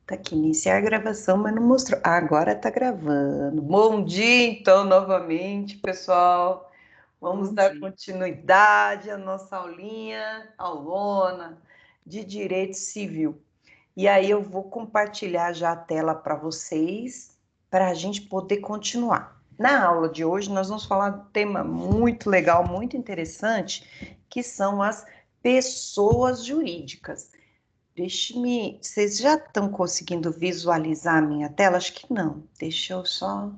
Tá aqui, iniciar a gravação, mas não mostrou. Ah, agora tá gravando. Bom dia, então, novamente, pessoal. Vamos Bom dar dia. continuidade à nossa aulinha, aulona de Direito Civil. E aí eu vou compartilhar já a tela para vocês, para a gente poder continuar. Na aula de hoje, nós vamos falar de um tema muito legal, muito interessante, que são as pessoas jurídicas. Deixe-me. Vocês já estão conseguindo visualizar a minha tela? Acho que não. Deixa eu só.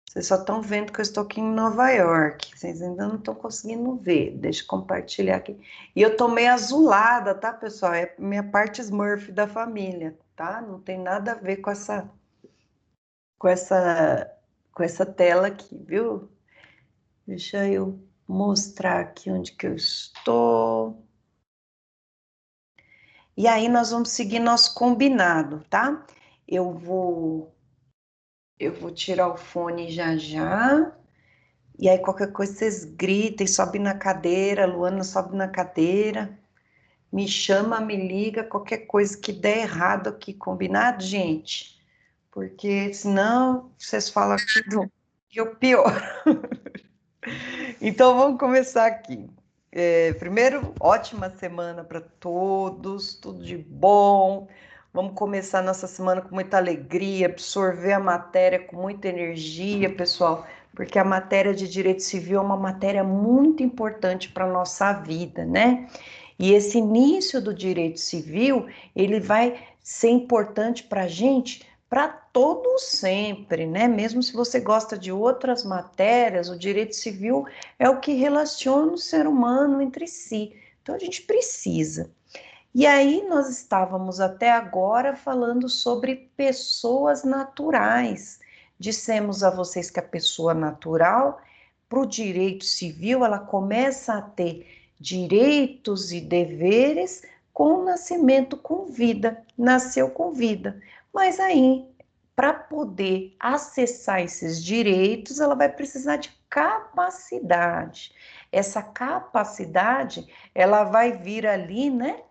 Vocês só estão vendo que eu estou aqui em Nova York. Vocês ainda não estão conseguindo ver. Deixa eu compartilhar aqui. E eu tô meio azulada, tá, pessoal? É minha parte Smurf da família, tá? Não tem nada a ver com essa, com essa tela aqui, viu? Deixa eu mostrar aqui onde que eu estou. E aí nós vamos seguir nosso combinado, tá? Eu vou Eu vou tirar o fone já já. E aí, qualquer coisa, vocês gritem, sobe na cadeira, Luana sobe na cadeira, me chama, me liga, qualquer coisa que der errado aqui, combinado, gente? Porque senão vocês falam tudo e eu pior. Então, vamos começar aqui. Primeiro, ótima semana para todos, tudo de bom. Vamos começar nossa semana com muita alegria, absorver a matéria com muita energia, pessoal, porque a matéria de direito civil é uma matéria muito importante para a nossa vida, né? E esse início do direito civil, ele vai ser importante para a gente para todo sempre, né? Mesmo se você gosta de outras matérias, o direito civil é o que relaciona o ser humano entre si. Então a gente precisa. E aí nós estávamos até agora falando sobre pessoas naturais. Dissemos a vocês que a pessoa natural, para o direito civil, ela começa a ter direitos e deveres com o nascimento com vida, nasceu com vida. Mas aí, para poder acessar esses direitos, ela vai precisar de capacidade. Essa capacidade, ela vai vir ali, né,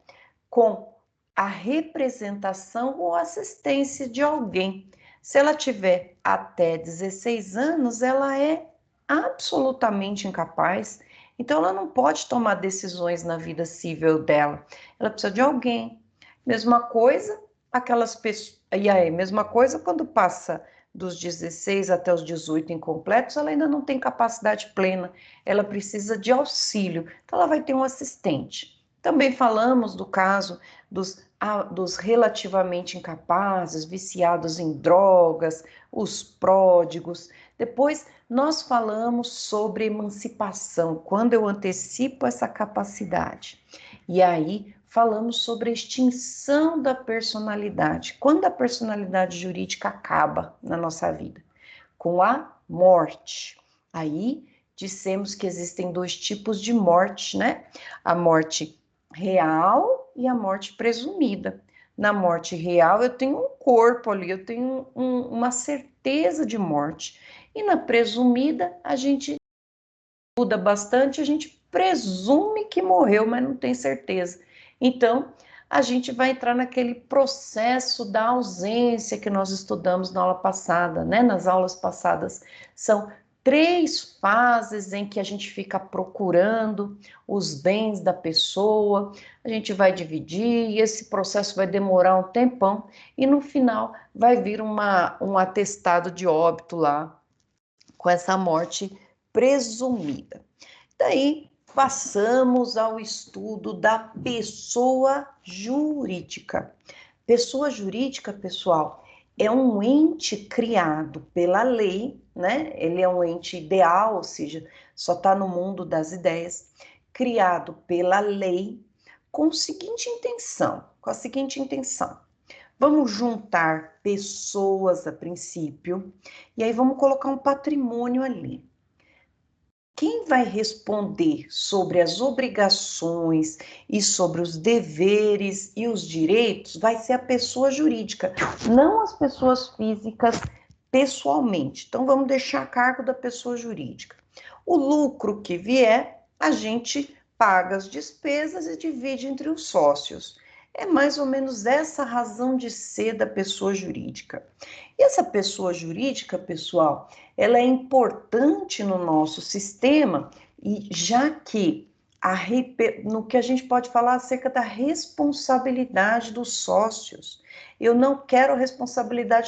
com a representação ou assistência de alguém. Se ela tiver até 16 anos, ela é absolutamente incapaz, então ela não pode tomar decisões na vida civil dela. Ela precisa de alguém. Mesma coisa, aquelas pessoas. E aí, mesma coisa quando passa dos 16 até os 18 incompletos, ela ainda não tem capacidade plena, ela precisa de auxílio, então ela vai ter um assistente. Também falamos do caso dos relativamente incapazes, viciados em drogas, os pródigos. Depois nós falamos sobre emancipação, quando eu antecipo essa capacidade. E aí falamos sobre a extinção da personalidade, quando a personalidade jurídica acaba na nossa vida, com a morte. Aí dissemos que existem dois tipos de morte, né? A morte real e a morte presumida. Na morte real, eu tenho um corpo ali, eu tenho uma certeza de morte. E na presumida, a gente muda bastante, a gente presume que morreu, mas não tem certeza. Então, a gente vai entrar naquele processo da ausência que nós estudamos na aula passada, né? Nas aulas passadas. São três fases em que a gente fica procurando os bens da pessoa, a gente vai dividir, e esse processo vai demorar um tempão, e no final vai vir um atestado de óbito lá, com essa morte presumida. Daí passamos ao estudo da pessoa jurídica. Pessoa jurídica, pessoal, é um ente criado pela lei, né? Ele é um ente ideal, ou seja, só está no mundo das ideias, criado pela lei com a seguinte intenção. Vamos juntar pessoas a princípio, e aí vamos colocar um patrimônio ali. Quem vai responder sobre as obrigações e sobre os deveres e os direitos vai ser a pessoa jurídica, não as pessoas físicas pessoalmente. Então vamos deixar a cargo da pessoa jurídica. O lucro que vier, a gente paga as despesas e divide entre os sócios. É mais ou menos essa razão de ser da pessoa jurídica. E essa pessoa jurídica, pessoal, ela é importante no nosso sistema, e já que no que a gente pode falar acerca da responsabilidade dos sócios. Eu não quero responsabilidade.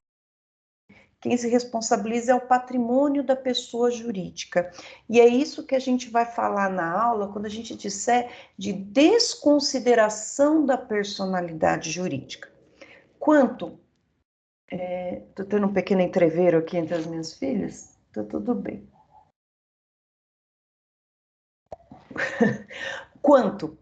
Quem se responsabiliza é o patrimônio da pessoa jurídica. E é isso que a gente vai falar na aula quando a gente disser de desconsideração da personalidade jurídica. Quanto? Estou tendo um pequeno entreveiro aqui entre as minhas filhas? Tá tudo bem. Quanto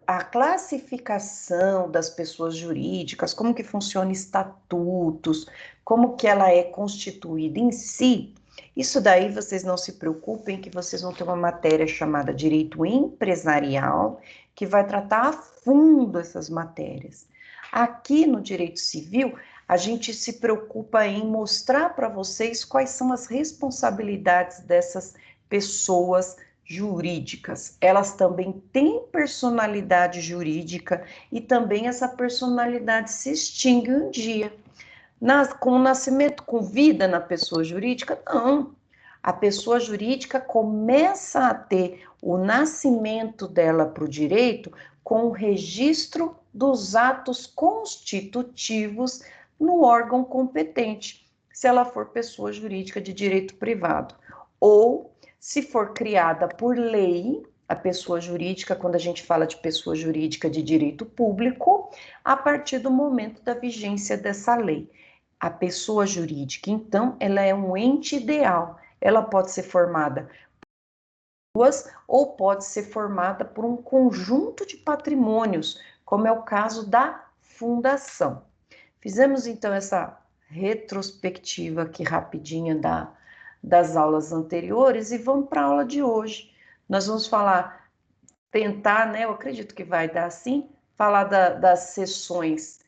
a classificação das pessoas jurídicas, como que funciona estatutos, como que ela é constituída em si, isso daí vocês não se preocupem que vocês vão ter uma matéria chamada Direito Empresarial, que vai tratar a fundo essas matérias. Aqui no Direito Civil, a gente se preocupa em mostrar para vocês quais são as responsabilidades dessas pessoas jurídicas. Elas também têm personalidade jurídica e também essa personalidade se extingue um dia. Com o nascimento, com vida na pessoa jurídica, não. A pessoa jurídica começa a ter o nascimento dela para o direito com o registro dos atos constitutivos no órgão competente, se ela for pessoa jurídica de direito privado. Ou, se for criada por lei, a pessoa jurídica, quando a gente fala de pessoa jurídica de direito público, a partir do momento da vigência dessa lei. A pessoa jurídica, então, ela é um ente ideal. Ela pode ser formada por duas ou pode ser formada por um conjunto de patrimônios, como é o caso da fundação. Fizemos, então, essa retrospectiva aqui rapidinha das aulas anteriores e vamos para a aula de hoje. Nós vamos tentar, né? Eu acredito que vai dar assim, falar das sessões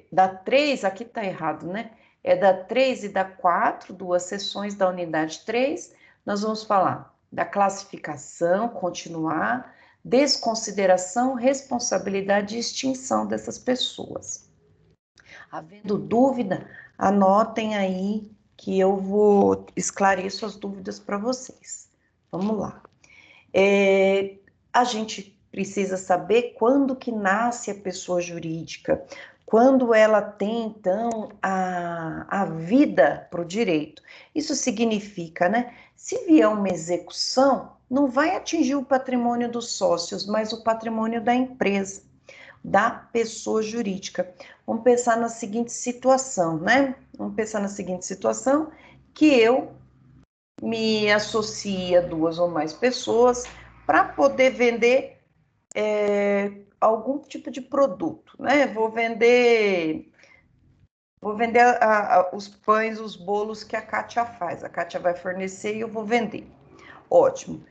da 3, aqui está errado, né? É da 3 e da 4, duas sessões da unidade 3. Nós vamos falar da classificação, continuar, desconsideração, responsabilidade e extinção dessas pessoas. Havendo dúvida, anotem aí que eu vou esclarecer as dúvidas para vocês. Vamos lá. A gente precisa saber quando que nasce a pessoa jurídica, quando ela tem, então, a vida para o direito. Isso significa, né? Se vier uma execução, não vai atingir o patrimônio dos sócios, mas o patrimônio da empresa, da pessoa jurídica. Vamos pensar na seguinte situação, né? Vamos pensar na seguinte situação, que eu me associo a duas ou mais pessoas para poder vender algum tipo de produto, né? Vou vender os pães, os bolos que a Kátia faz. A Kátia vai fornecer e eu vou vender. Ótimo.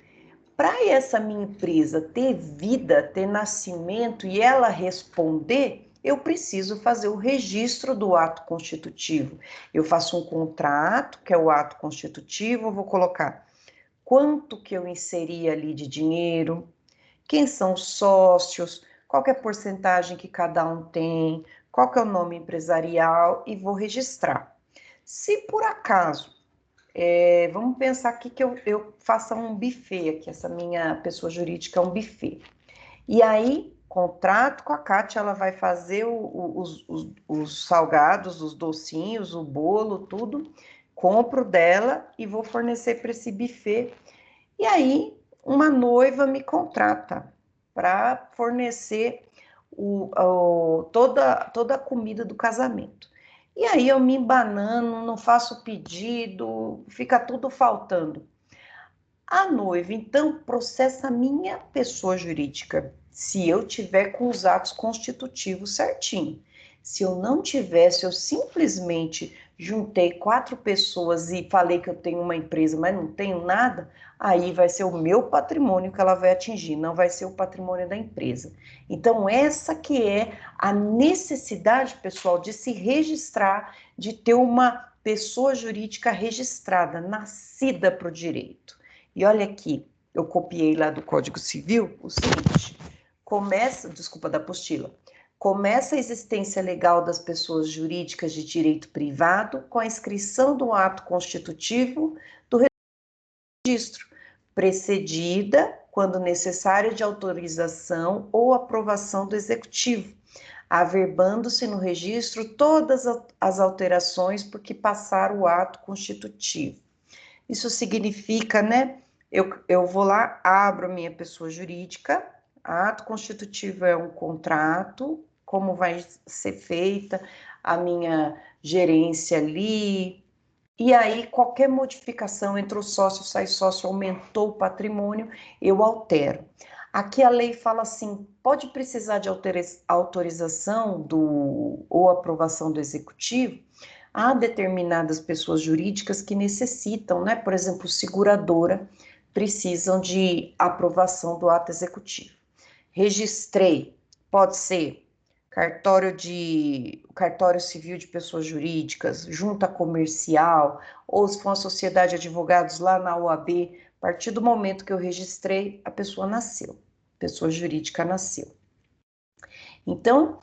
Para essa minha empresa ter vida, ter nascimento e ela responder, eu preciso fazer o registro do ato constitutivo. Eu faço um contrato, que é o ato constitutivo, eu vou colocar quanto que eu inseri ali de dinheiro, quem são os sócios, qual que é a porcentagem que cada um tem, qual que é o nome empresarial e vou registrar. Se por acaso, vamos pensar aqui que eu faça um buffet aqui, essa minha pessoa jurídica é um buffet. E aí, contrato com a Kátia, ela vai fazer os salgados, os docinhos, o bolo, tudo, compro dela e vou fornecer para esse buffet. E aí, uma noiva me contrata para fornecer toda a comida do casamento. E aí eu me embanano, não faço pedido, fica tudo faltando. A noiva, então, processa a minha pessoa jurídica, se eu tiver com os atos constitutivos certinho. Se eu não tivesse, eu simplesmente juntei 4 pessoas e falei que eu tenho uma empresa, mas não tenho nada, aí vai ser o meu patrimônio que ela vai atingir, não vai ser o patrimônio da empresa. Então, essa que é a necessidade, pessoal, de se registrar, de ter uma pessoa jurídica registrada, nascida para o direito. E olha aqui, eu copiei lá do Código Civil o seguinte: da apostila, começa a existência legal das pessoas jurídicas de direito privado com a inscrição do ato constitutivo do registro, precedida, quando necessária, de autorização ou aprovação do executivo, averbando-se no registro todas as alterações por que passar o ato constitutivo. Isso significa, né? Eu vou lá, abro a minha pessoa jurídica, ato constitutivo é um contrato, como vai ser feita a minha gerência ali, e aí qualquer modificação, entrou sócio, sai sócio, aumentou o patrimônio, eu altero. Aqui a lei fala assim, pode precisar de autorização ou aprovação do executivo. Há determinadas pessoas jurídicas que necessitam, né? Por exemplo, seguradora, precisam de aprovação do ato executivo. Registrei, pode ser cartório civil de pessoas jurídicas, junta comercial, ou se for uma sociedade de advogados lá na OAB, a partir do momento que eu registrei, a pessoa nasceu, a pessoa jurídica nasceu. Então,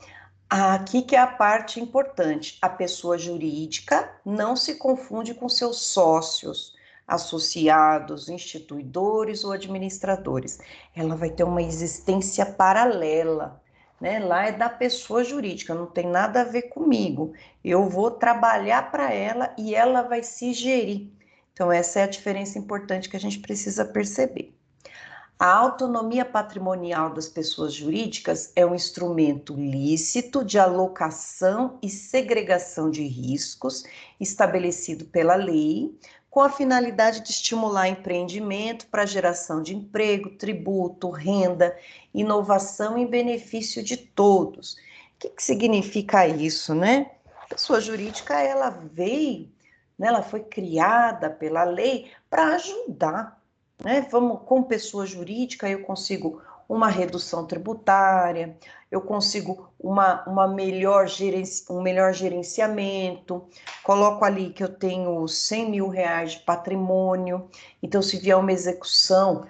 aqui que é a parte importante, a pessoa jurídica não se confunde com seus sócios, associados, instituidores ou administradores. Ela vai ter uma existência paralela, né? Lá é da pessoa jurídica, não tem nada a ver comigo. Eu vou trabalhar para ela e ela vai se gerir. Então, essa é a diferença importante que a gente precisa perceber. A autonomia patrimonial das pessoas jurídicas é um instrumento lícito de alocação e segregação de riscos estabelecido pela lei, com a finalidade de estimular empreendimento para geração de emprego, tributo, renda, inovação em benefício de todos. O que significa isso, né? A pessoa jurídica, ela veio, né, ela foi criada pela lei para ajudar, né? Vamos, com pessoa jurídica, eu consigo uma redução tributária, eu consigo um melhor gerenciamento, coloco ali que eu tenho 100 mil reais de patrimônio, então se vier uma execução,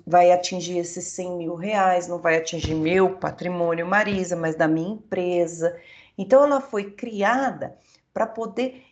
vai atingir esses 100 mil reais, não vai atingir meu patrimônio, Marisa, mas da minha empresa. Então ela foi criada para poder,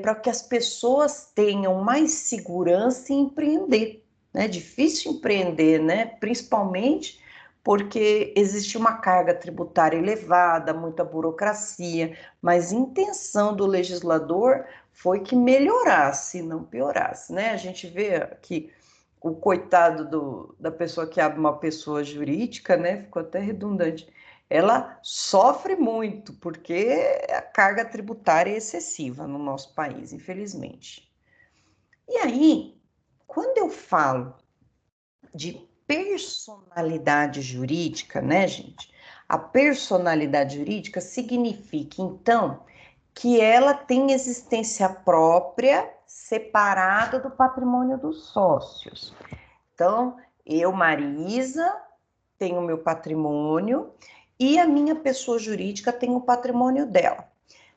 para que as pessoas tenham mais segurança em empreender. É difícil empreender, né? Principalmente porque existe uma carga tributária elevada, muita burocracia, mas a intenção do legislador foi que melhorasse, não piorasse, né? A gente vê aqui o coitado da pessoa que abre uma pessoa jurídica, né? Ficou até redundante. Ela sofre muito, porque a carga tributária é excessiva no nosso país, infelizmente. E aí, quando eu falo de personalidade jurídica, né, gente? A personalidade jurídica significa, então, que ela tem existência própria, separada do patrimônio dos sócios. Então, eu, Marisa, tenho meu patrimônio e a minha pessoa jurídica tem o patrimônio dela.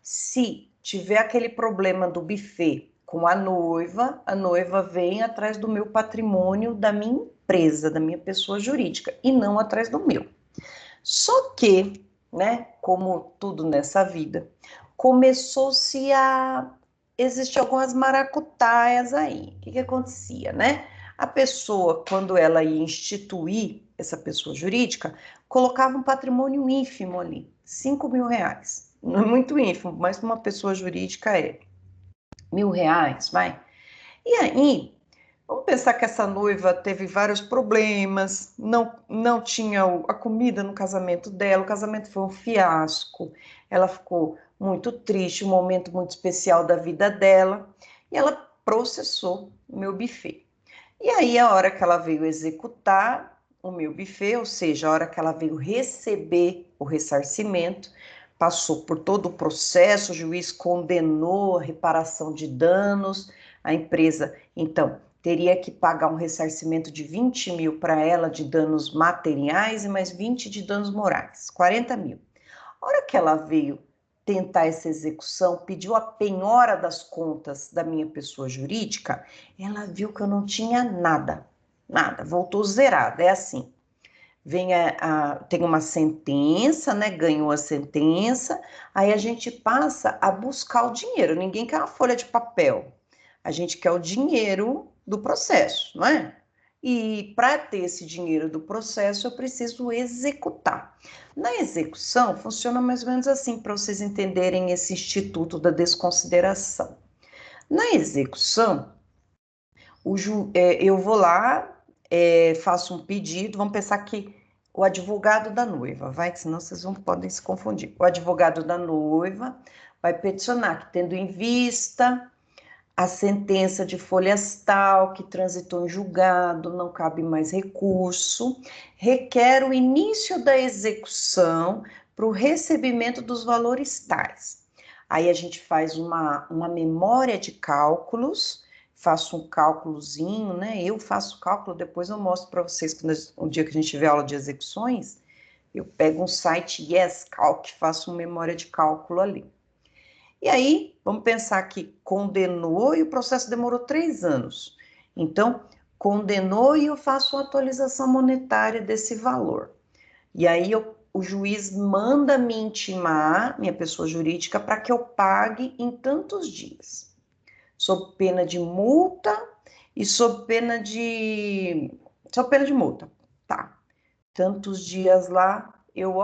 Se tiver aquele problema do buffet com a noiva vem atrás do meu patrimônio, da minha empresa, da minha pessoa jurídica, e não atrás do meu. Só que, né, como tudo nessa vida, começou-se a existir algumas maracutaias aí. O que acontecia, né? A pessoa, quando ela ia instituir essa pessoa jurídica, colocava um patrimônio ínfimo ali, 5 mil reais. Não é muito ínfimo, mas para uma pessoa jurídica é R$ 1.000, vai. E aí, vamos pensar que essa noiva teve vários problemas, não tinha a comida no casamento dela, o casamento foi um fiasco, ela ficou muito triste, um momento muito especial da vida dela, e ela processou o meu buffet. E aí, a hora que ela veio executar o meu buffet, ou seja, a hora que ela veio receber o ressarcimento, passou por todo o processo, o juiz condenou a reparação de danos, a empresa, então, teria que pagar um ressarcimento de 20 mil para ela de danos materiais e mais 20 de danos morais, 40 mil. A hora que ela veio tentar essa execução, pediu a penhora das contas da minha pessoa jurídica, ela viu que eu não tinha nada, voltou zerada, é assim. tem uma sentença, né? Ganhou a sentença, aí a gente passa a buscar o dinheiro. Ninguém quer uma folha de papel. A gente quer o dinheiro do processo, não é? E para ter esse dinheiro do processo, eu preciso executar. Na execução, funciona mais ou menos assim, para vocês entenderem esse instituto da desconsideração. Na execução, eu vou lá, faço um pedido, vamos pensar que o advogado da noiva, vai, que senão vocês podem se confundir. O advogado da noiva vai peticionar que, tendo em vista a sentença de folhas tal, que transitou em julgado, não cabe mais recurso, requer o início da execução para o recebimento dos valores tais. Aí a gente faz uma memória de cálculos, faço um cálculozinho, né? Eu faço cálculo, depois eu mostro para vocês, o dia que a gente tiver aula de execuções, eu pego um site YesCalc, faço uma memória de cálculo ali. E aí, vamos pensar que condenou e o processo demorou 3 anos. Então, condenou e eu faço uma atualização monetária desse valor. E aí, o juiz manda me intimar, minha pessoa jurídica, para que eu pague em tantos dias, sob pena de multa e sob pena de multa. Tá. Tantos dias lá, eu,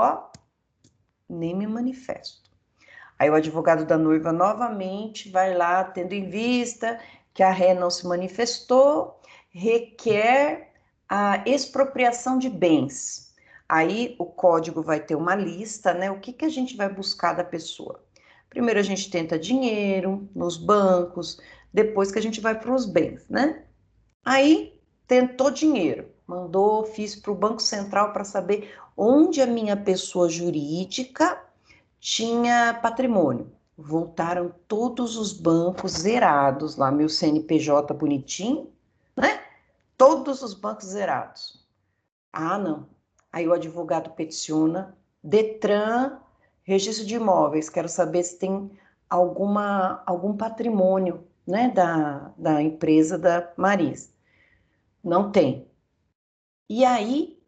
nem me manifesto. Aí o advogado da noiva novamente vai lá, tendo em vista que a ré não se manifestou, requer a expropriação de bens. Aí o código vai ter uma lista, né? O que que a gente vai buscar da pessoa? Primeiro a gente tenta dinheiro nos bancos, depois que a gente vai para os bens, né? Aí tentou dinheiro, mandou, fiz para o Banco Central para saber onde a minha pessoa jurídica tinha patrimônio. Voltaram todos os bancos zerados lá, meu CNPJ bonitinho, né? Todos os bancos zerados. Ah, não. Aí o advogado peticiona, Detran, registro de imóveis, quero saber se tem algum patrimônio, né, da empresa da Marisa. Não tem. E aí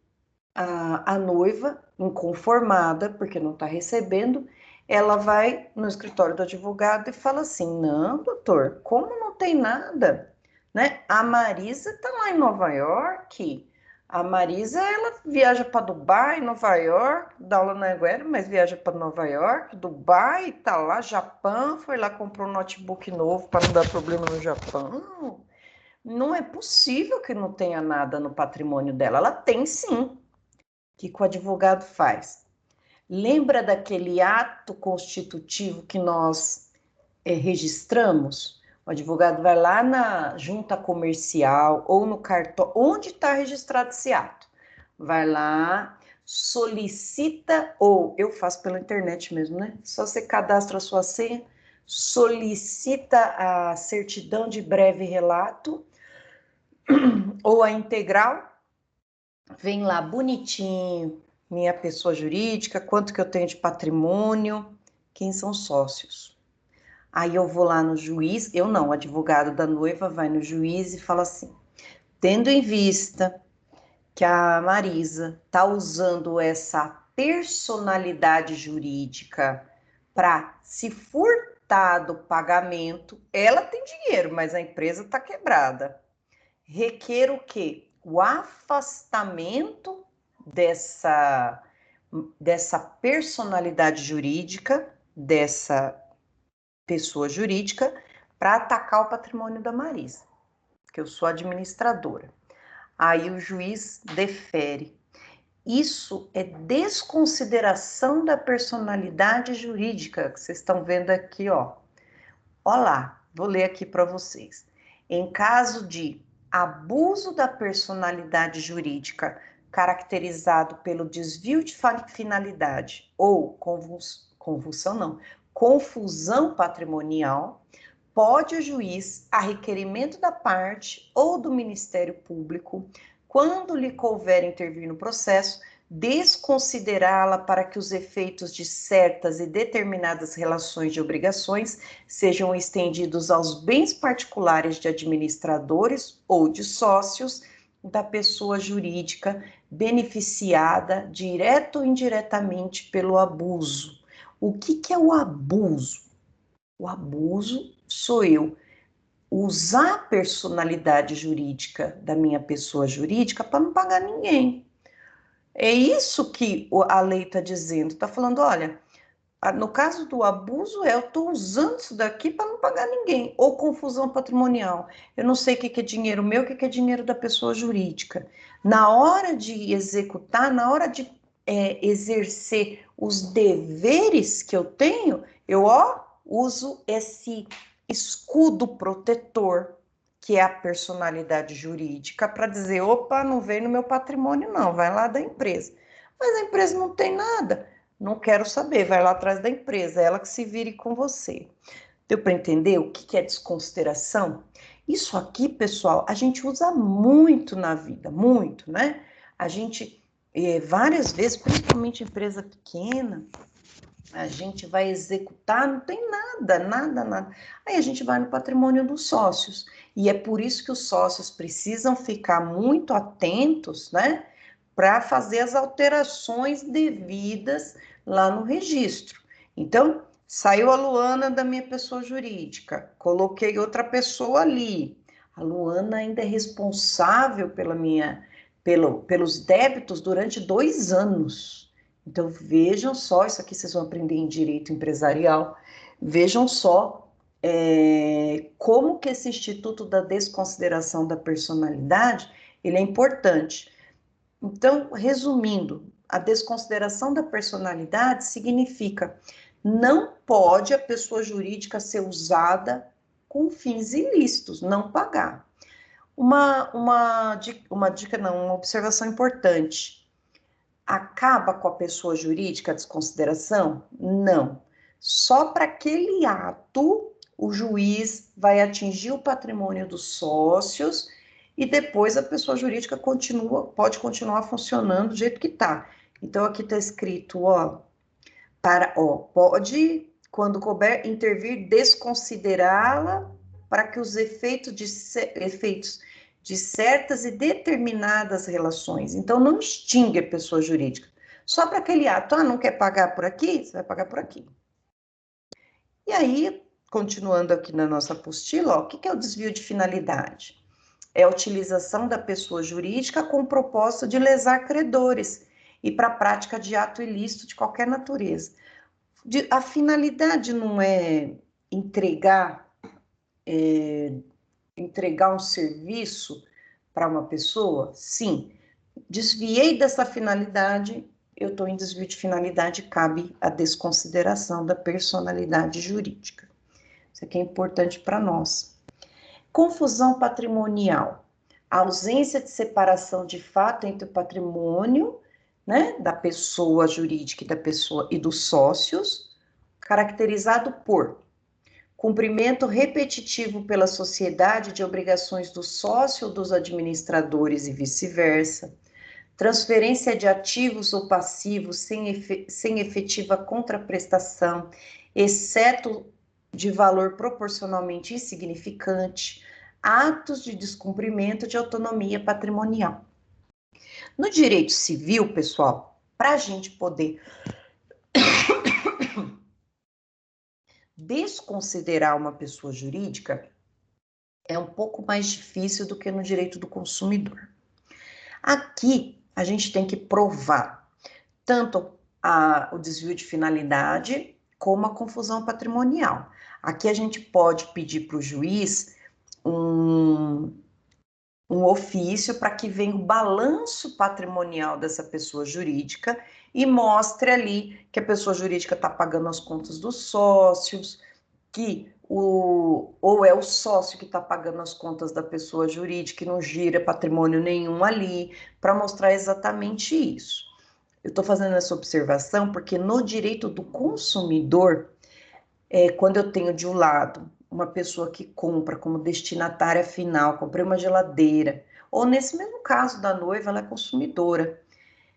a noiva, inconformada, porque não está recebendo, ela vai no escritório do advogado e fala assim: não, doutor, como não tem nada? Né? A Marisa está lá em Nova York. A Marisa, ela viaja para Dubai, Nova York, dá aula na Anguera, mas viaja para Nova York, Dubai, tá lá, Japão, foi lá, comprou um notebook novo para não dar problema no Japão. Não é possível que não tenha nada no patrimônio dela. Ela tem sim. O que o advogado faz? Lembra daquele ato constitutivo que nós registramos? O advogado vai lá na junta comercial ou no cartório, onde está registrado esse ato. Vai lá, solicita, ou eu faço pela internet mesmo, né? Só você cadastra a sua senha, solicita a certidão de breve relato ou a integral, vem lá bonitinho, minha pessoa jurídica, quanto que eu tenho de patrimônio, quem são sócios. Aí eu vou lá no juiz, eu não, o advogado da noiva vai no juiz e fala assim: tendo em vista que a Marisa está usando essa personalidade jurídica para se furtar do pagamento, ela tem dinheiro, mas a empresa está quebrada. Requer o quê? O afastamento dessa personalidade jurídica, dessa pessoa jurídica, para atacar o patrimônio da Marisa, que eu sou administradora. Aí o juiz defere. Isso é desconsideração da personalidade jurídica, que vocês estão vendo aqui, ó. Olha lá, vou ler aqui para vocês. Em caso de abuso da personalidade jurídica caracterizado pelo desvio de finalidade ou confusão patrimonial, pode o juiz, a requerimento da parte ou do Ministério Público, quando lhe couber intervir no processo, desconsiderá-la para que os efeitos de certas e determinadas relações de obrigações sejam estendidos aos bens particulares de administradores ou de sócios da pessoa jurídica beneficiada, direto ou indiretamente, pelo abuso. O que é o abuso? O abuso sou eu usar a personalidade jurídica da minha pessoa jurídica para não pagar ninguém. É isso que a lei está dizendo. Está falando, olha, no caso do abuso, eu estou usando isso daqui para não pagar ninguém. Ou confusão patrimonial. Eu não sei o que é dinheiro meu, o que é dinheiro da pessoa jurídica. Na hora de executar, na hora de exercer os deveres que eu tenho, eu uso esse escudo protetor, que é a personalidade jurídica, para dizer, opa, não veio no meu patrimônio não, vai lá da empresa. Mas a empresa não tem nada. Não quero saber, vai lá atrás da empresa, ela que se vire com você. Deu para entender o que é desconsideração? Isso aqui, pessoal, a gente usa muito na vida, muito, né? A gente, várias vezes, principalmente empresa pequena, a gente vai executar, não tem nada, nada, nada. Aí a gente vai no patrimônio dos sócios. E é por isso que os sócios precisam ficar muito atentos, né? Para fazer as alterações devidas lá no registro. Então, saiu a Luana da minha pessoa jurídica, coloquei outra pessoa ali. A Luana ainda é responsável pelos débitos durante 2 anos. Então, vejam só, isso aqui vocês vão aprender em direito empresarial, vejam só como que esse Instituto da Desconsideração da Personalidade, ele é importante. Então, resumindo, a desconsideração da personalidade significa não pode a pessoa jurídica ser usada com fins ilícitos, não pagar. Uma dica não, uma observação importante. Acaba com a pessoa jurídica a desconsideração? Não. Só para aquele ato, o juiz vai atingir o patrimônio dos sócios e depois a pessoa jurídica pode continuar funcionando do jeito que está. Então, aqui está escrito, pode, quando couber, intervir, desconsiderá-la para que os efeitos de certas e determinadas relações. Então, não extingue a pessoa jurídica. Só para aquele ato, não quer pagar por aqui? Você vai pagar por aqui. E aí, continuando aqui na nossa apostila, o que é o desvio de finalidade? É a utilização da pessoa jurídica com o propósito de lesar credores e para a prática de ato ilícito de qualquer natureza. A finalidade não é entregar, entregar um serviço para uma pessoa? Sim. Desviei dessa finalidade, eu estou em desvio de finalidade, cabe a desconsideração da personalidade jurídica. Isso aqui é importante para nós. Confusão patrimonial. A ausência de separação de fato entre o patrimônio, né, da pessoa jurídica e dos sócios, caracterizado por cumprimento repetitivo pela sociedade de obrigações do sócio ou dos administradores e vice-versa, transferência de ativos ou passivos sem efetiva contraprestação, exceto de valor proporcionalmente insignificante, atos de descumprimento de autonomia patrimonial. No direito civil, pessoal, para a gente poder desconsiderar uma pessoa jurídica, é um pouco mais difícil do que no direito do consumidor. Aqui, a gente tem que provar tanto o desvio de finalidade como a confusão patrimonial. Aqui a gente pode pedir para o juiz um ofício para que venha o balanço patrimonial dessa pessoa jurídica e mostre ali que a pessoa jurídica está pagando as contas dos sócios, que ou é o sócio que está pagando as contas da pessoa jurídica e não gira patrimônio nenhum ali, para mostrar exatamente isso. Eu estou fazendo essa observação porque no direito do consumidor, quando eu tenho de um lado uma pessoa que compra como destinatária final, comprei uma geladeira, ou nesse mesmo caso da noiva, ela é consumidora.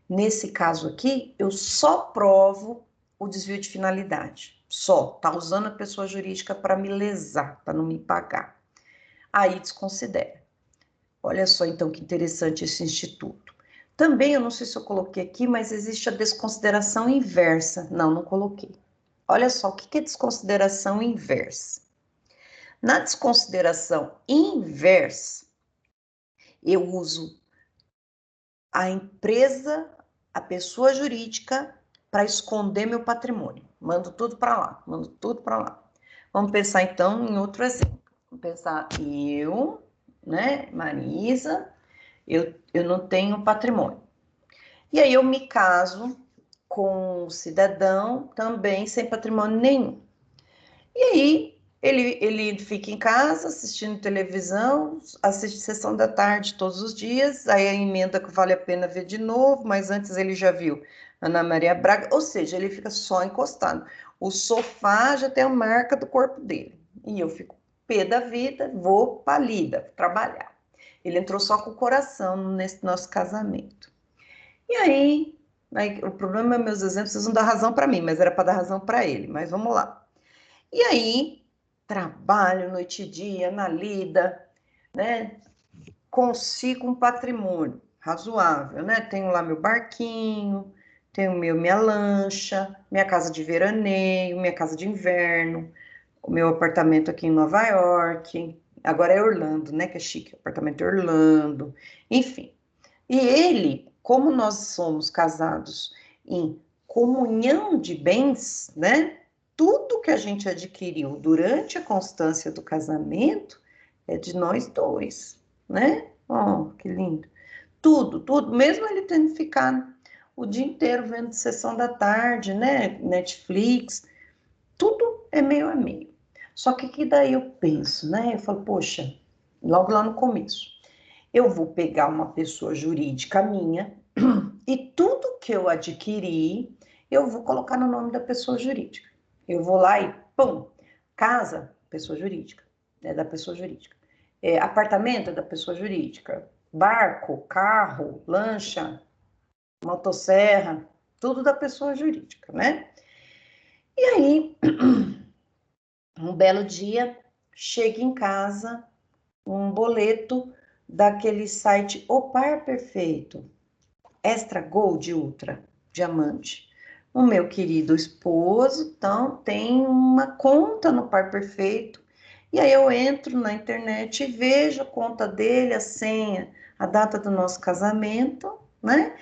Nesse caso aqui, eu só provo o desvio de finalidade. Só, tá usando a pessoa jurídica para me lesar, para não me pagar. Aí desconsidera. Olha só, então, que interessante esse instituto. Também, eu não sei se eu coloquei aqui, mas existe a desconsideração inversa. Não, não coloquei. Olha só, o que é desconsideração inversa? Na desconsideração inversa, eu uso a empresa, a pessoa jurídica, para esconder meu patrimônio. Mando tudo para lá, mando tudo para lá. Vamos pensar, então, em outro exemplo. Vamos pensar, né, Marisa, eu não tenho patrimônio. E aí eu me caso com um cidadão também sem patrimônio nenhum. E aí ele fica em casa assistindo televisão, assiste sessão da tarde todos os dias, aí a emenda que vale a pena ver de novo, mas antes ele já viu Ana Maria Braga, ou seja, ele fica só encostado. O sofá já tem a marca do corpo dele. E eu fico pé da vida, vou para lida, trabalhar. Ele entrou só com o coração nesse nosso casamento. E aí o problema é meus exemplos, vocês não dão razão para mim, mas era para dar razão para ele. Mas vamos lá. E aí, trabalho noite e dia, na lida, né? Consigo um patrimônio razoável, né? Tenho lá meu barquinho, tenho minha lancha, minha casa de veraneio, minha casa de inverno, o meu apartamento aqui em Nova York. Agora é Orlando, né? Que é chique, apartamento em Orlando. Enfim. E ele, como nós somos casados em comunhão de bens, né? Tudo que a gente adquiriu durante a constância do casamento é de nós dois, né? Oh, que lindo. Tudo, tudo, mesmo ele tendo ficado o dia inteiro vendo sessão da tarde, né? Netflix, tudo é meio a meio. Só que daí eu penso, né? Eu falo, poxa, logo lá no começo, eu vou pegar uma pessoa jurídica minha e tudo que eu adquiri, eu vou colocar no nome da pessoa jurídica. Eu vou lá e, pum, casa, pessoa jurídica, é da pessoa jurídica. Apartamento é da pessoa jurídica. Barco, carro, lancha, motosserra, tudo da pessoa jurídica, né? E aí, um belo dia, chega em casa um boleto daquele site O Par Perfeito, Extra Gold Ultra Diamante. O meu querido esposo, então, tem uma conta no Par Perfeito. E aí eu entro na internet e vejo a conta dele, a senha, a data do nosso casamento, né?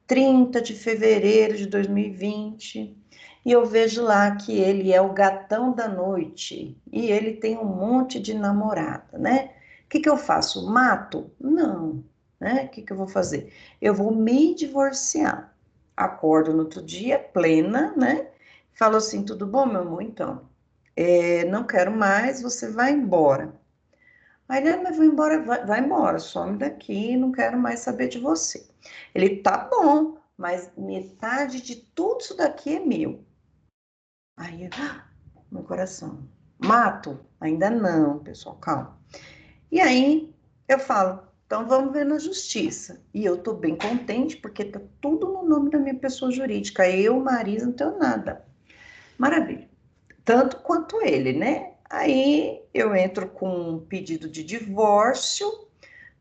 30 de fevereiro de 2020. E eu vejo lá que ele é o gatão da noite. E ele tem um monte de namorada, né? O que eu faço? Mato? Não. Né? O que eu vou fazer? Eu vou me divorciar. Acordo no outro dia, plena, né? Falo assim, tudo bom, meu amor? Então, não quero mais, você vai embora. Aí ele, mas vou embora, vai embora, some daqui, não quero mais saber de você. Ele, tá bom, mas metade de tudo isso daqui é meu. Aí, meu coração, mato? Ainda não, pessoal, calma. E aí eu falo, então vamos ver na justiça. E eu tô bem contente porque tá tudo no nome da minha pessoa jurídica. Eu, Marisa, não tenho nada. Maravilha. Tanto quanto ele, né? Aí eu entro com um pedido de divórcio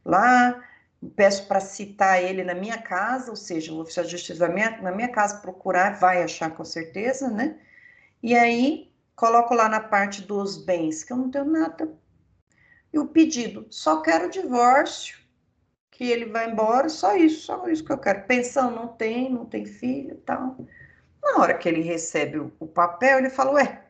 lá, peço para citar ele na minha casa, ou seja, o oficial de justiça vai na minha casa procurar, vai achar com certeza, né? E aí coloco lá na parte dos bens, que eu não tenho nada. E o pedido, só quero divórcio, que ele vai embora, só isso que eu quero. Pensão não tem filho e tal. Na hora que ele recebe o papel, ele fala, ué,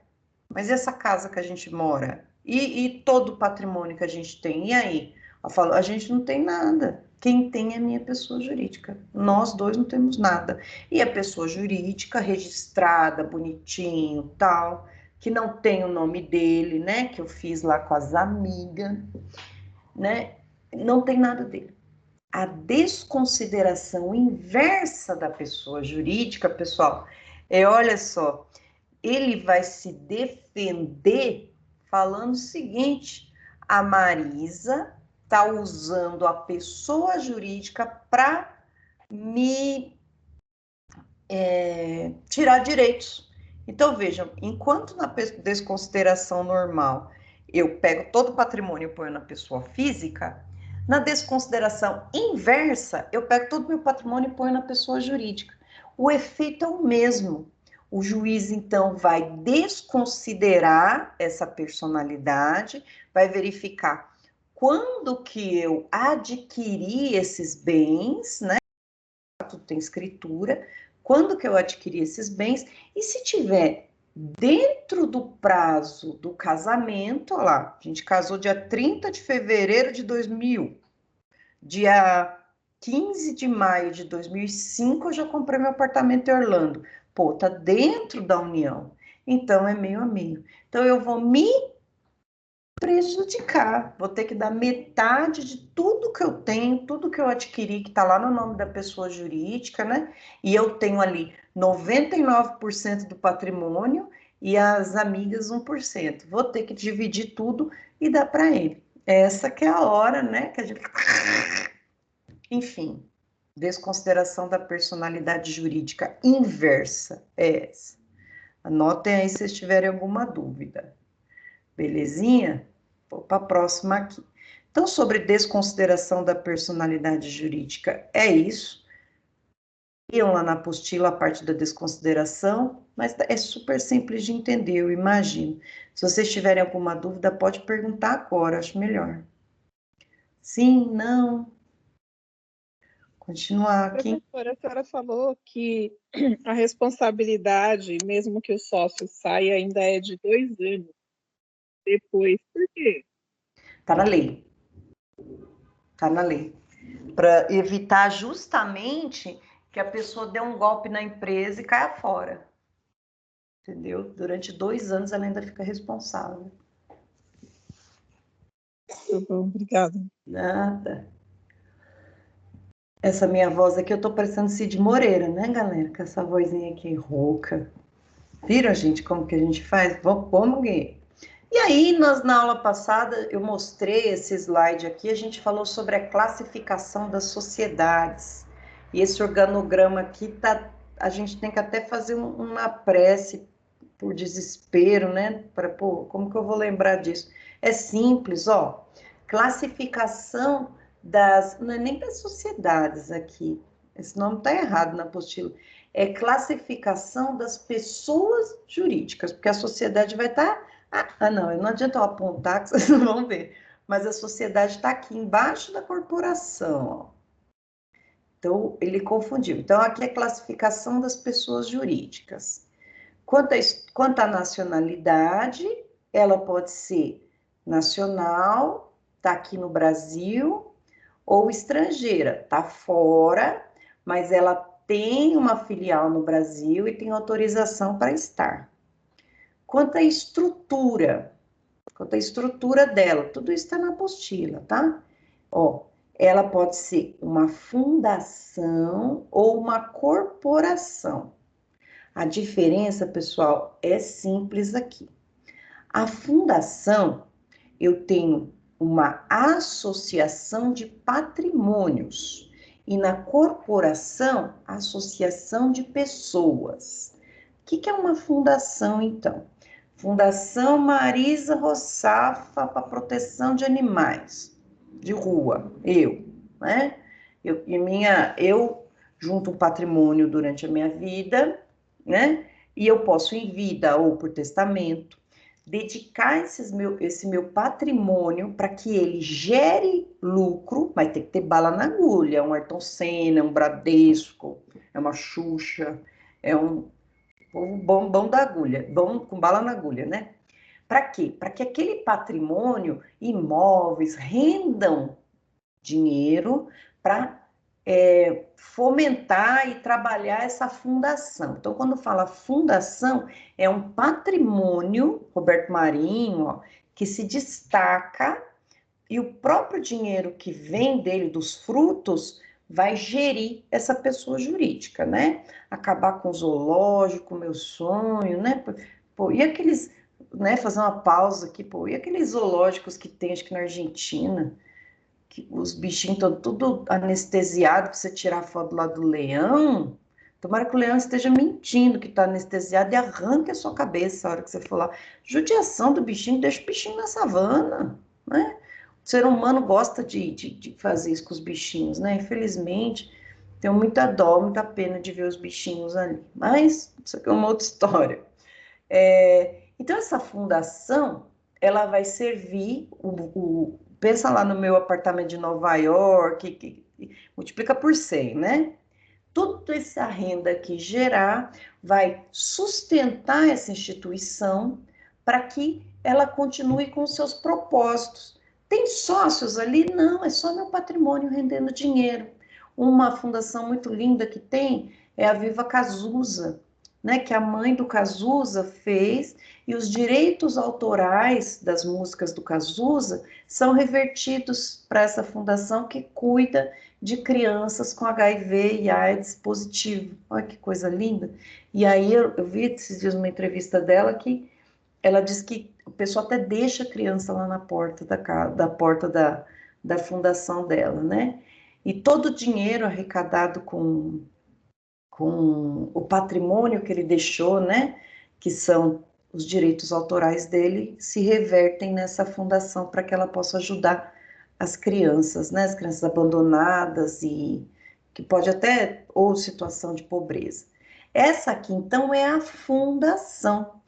mas e essa casa que a gente mora? E todo o patrimônio que a gente tem? E aí? Eu falo, a gente não tem nada. Quem tem é a minha pessoa jurídica. Nós dois não temos nada. E a pessoa jurídica registrada, bonitinho, tal, que não tem o nome dele, né? Que eu fiz lá com as amigas, né? Não tem nada dele. A desconsideração inversa da pessoa jurídica, pessoal, olha só, ele vai se defender falando o seguinte: a Marisa está usando a pessoa jurídica para me tirar direitos. Então, vejam, enquanto na desconsideração normal eu pego todo o patrimônio e ponho na pessoa física, Na desconsideração inversa, eu pego todo o meu patrimônio e ponho na pessoa jurídica. O efeito é o mesmo. O juiz, então, vai desconsiderar essa personalidade, vai verificar quando que eu adquiri esses bens, né? Tudo tem escritura, quando que eu adquiri esses bens, e se tiver dentro do prazo do casamento, olha lá, a gente casou dia 30 de fevereiro de 2000, dia 15 de maio de 2005 eu já comprei meu apartamento em Orlando. Pô, tá dentro da união, então é meio a meio. Então eu vou me prejudicar, vou ter que dar metade de tudo que eu tenho, tudo que eu adquiri, que está lá no nome da pessoa jurídica, né? E eu tenho ali 99% do patrimônio e as amigas 1%. Vou ter que dividir tudo e dar para ele. Essa que é a hora, né? Que a gente... Enfim, desconsideração da personalidade jurídica inversa é essa. Anotem aí se vocês tiverem alguma dúvida. Belezinha? Vou para a próxima aqui. Então, sobre desconsideração da personalidade jurídica, é isso. Iam lá na apostila a parte da desconsideração, mas é super simples de entender, eu imagino. Se vocês tiverem alguma dúvida, pode perguntar agora, acho melhor. Sim, não. Continuar aqui. Professora, a senhora falou que a responsabilidade, mesmo que o sócio saia, ainda é de 2 anos depois. Por quê? Tá na lei. Tá na lei. Para evitar justamente que a pessoa dê um golpe na empresa e caia fora. Entendeu? Durante 2 anos ela ainda fica responsável. Tá bom, obrigada. Nada. Essa minha voz aqui, eu tô parecendo Cid Moreira, né, galera? Com essa vozinha aqui rouca. Viram, gente, como que a gente faz? Vamos ver. E aí, na aula passada, eu mostrei esse slide aqui, a gente falou sobre a classificação das sociedades. E esse organograma aqui, a gente tem que até fazer uma prece por desespero, né? Pô, como que eu vou lembrar disso? É simples, ó. Classificação não é nem das sociedades aqui, esse nome está errado na apostila, é classificação das pessoas jurídicas, porque a sociedade vai estar... não, não adianta eu apontar que vocês não vão ver, mas a sociedade está aqui embaixo da corporação, ó. Então, ele confundiu. Então, aqui é a classificação das pessoas jurídicas. Quanto à nacionalidade, ela pode ser nacional, está aqui no Brasil, ou estrangeira, está fora, mas ela tem uma filial no Brasil e tem autorização para estar. Quanto à estrutura dela, tudo isso está na apostila, tá? Ó, ela pode ser uma fundação ou uma corporação. A diferença, pessoal, é simples aqui. A fundação, eu tenho uma associação de patrimônios e na corporação, associação de pessoas. O que é uma fundação, então? Fundação Marisa Roçafa para proteção de animais de rua, né? Eu junto um patrimônio durante a minha vida, né? E eu posso, em vida ou por testamento, dedicar esse meu patrimônio para que ele gere lucro, mas tem que ter bala na agulha, é um Ayrton Senna, é um Bradesco, é uma Xuxa, é um bom da agulha, bom com bala na agulha, né? Para quê? Para que aquele patrimônio, imóveis, rendam dinheiro para fomentar e trabalhar essa fundação. Então, quando fala fundação, é um patrimônio, Roberto Marinho, ó, que se destaca e o próprio dinheiro que vem dele, dos frutos, vai gerir essa pessoa jurídica, né? Acabar com o zoológico, meu sonho, né? Pô, e aqueles, né? Fazer uma pausa aqui, pô, e aqueles zoológicos que tem, acho que na Argentina, que os bichinhos estão tudo anestesiados para você tirar a foto lá do leão. Tomara que o leão esteja mentindo que está anestesiado e arranque a sua cabeça a hora que você for lá. Judiação do bichinho, deixa o bichinho na savana, né? O ser humano gosta de fazer isso com os bichinhos, né? Infelizmente, tenho muita dó, muita pena de ver os bichinhos ali. Mas isso aqui é uma outra história. Então, essa fundação, ela vai servir, pensa lá no meu apartamento de Nova York, que multiplica por 100, né? Toda essa renda que gerar vai sustentar essa instituição para que ela continue com seus propósitos. Tem sócios ali? Não, é só meu patrimônio rendendo dinheiro. Uma fundação muito linda que tem é a Viva Cazuza, né, que a mãe do Cazuza fez, e os direitos autorais das músicas do Cazuza são revertidos para essa fundação que cuida de crianças com HIV e AIDS positivo. Olha que coisa linda. E aí eu vi esses dias uma entrevista dela que ela diz que o pessoal até deixa a criança lá na porta da porta da fundação dela, né? E todo o dinheiro arrecadado com o patrimônio que ele deixou, né? Que são os direitos autorais dele, se revertem nessa fundação para que ela possa ajudar as crianças, né? As crianças abandonadas e que pode até, ou situação de pobreza. Essa aqui, então, é a fundação.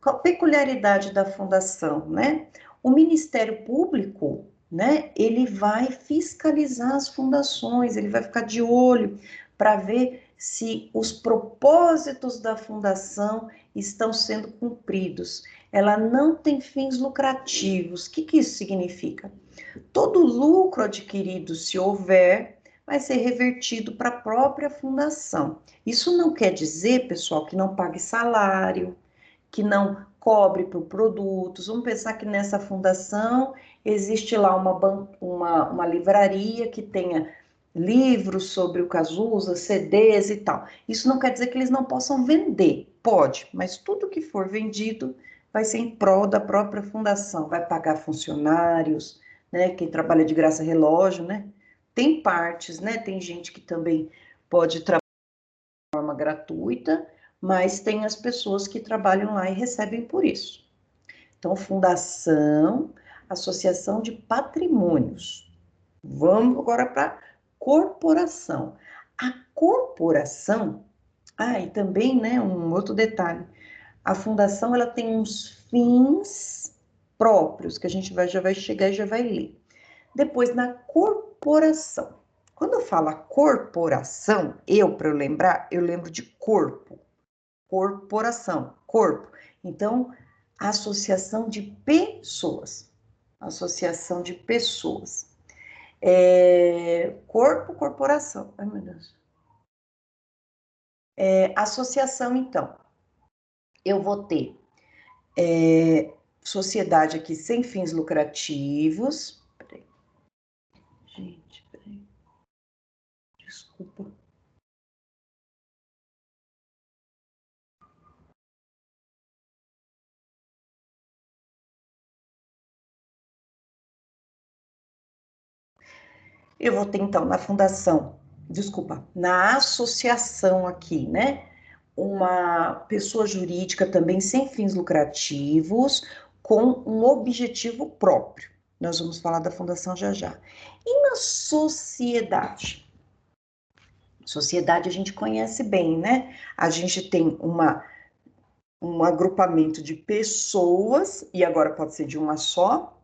Qual a peculiaridade da fundação, né? O Ministério Público, né, ele vai fiscalizar as fundações, ele vai ficar de olho para ver se os propósitos da fundação estão sendo cumpridos. Ela não tem fins lucrativos. O que isso significa? Todo lucro adquirido, se houver, vai ser revertido para a própria fundação. Isso não quer dizer, pessoal, que não pague salário, que não cobre por produtos. Vamos pensar que nessa fundação existe lá uma livraria que tenha livros sobre o Cazuza, CDs e tal. Isso não quer dizer que eles não possam vender. Pode, mas tudo que for vendido vai ser em prol da própria fundação. Vai pagar funcionários, né? Quem trabalha de graça relógio, né? Tem partes, né? Tem gente que também pode trabalhar de forma gratuita, mas tem as pessoas que trabalham lá e recebem por isso. Então, fundação, associação de patrimônios. Vamos agora para corporação. A corporação, e também, né, um outro detalhe, a fundação ela tem uns fins próprios que a gente já vai chegar e já vai ler. Depois, na corporação. Quando eu falo corporação, para eu lembrar, eu lembro de corpo. Corporação, corpo. Então, associação de pessoas. Associação de pessoas. Corpo, corporação. Ai, meu Deus. Associação, então. Eu vou ter sociedade aqui sem fins lucrativos. Peraí. Gente, peraí. Desculpa. Eu vou ter, então, na associação aqui, né? Uma pessoa jurídica também sem fins lucrativos, com um objetivo próprio. Nós vamos falar da fundação já já. E na sociedade? Sociedade a gente conhece bem, né? A gente tem um agrupamento de pessoas, e agora pode ser de uma só,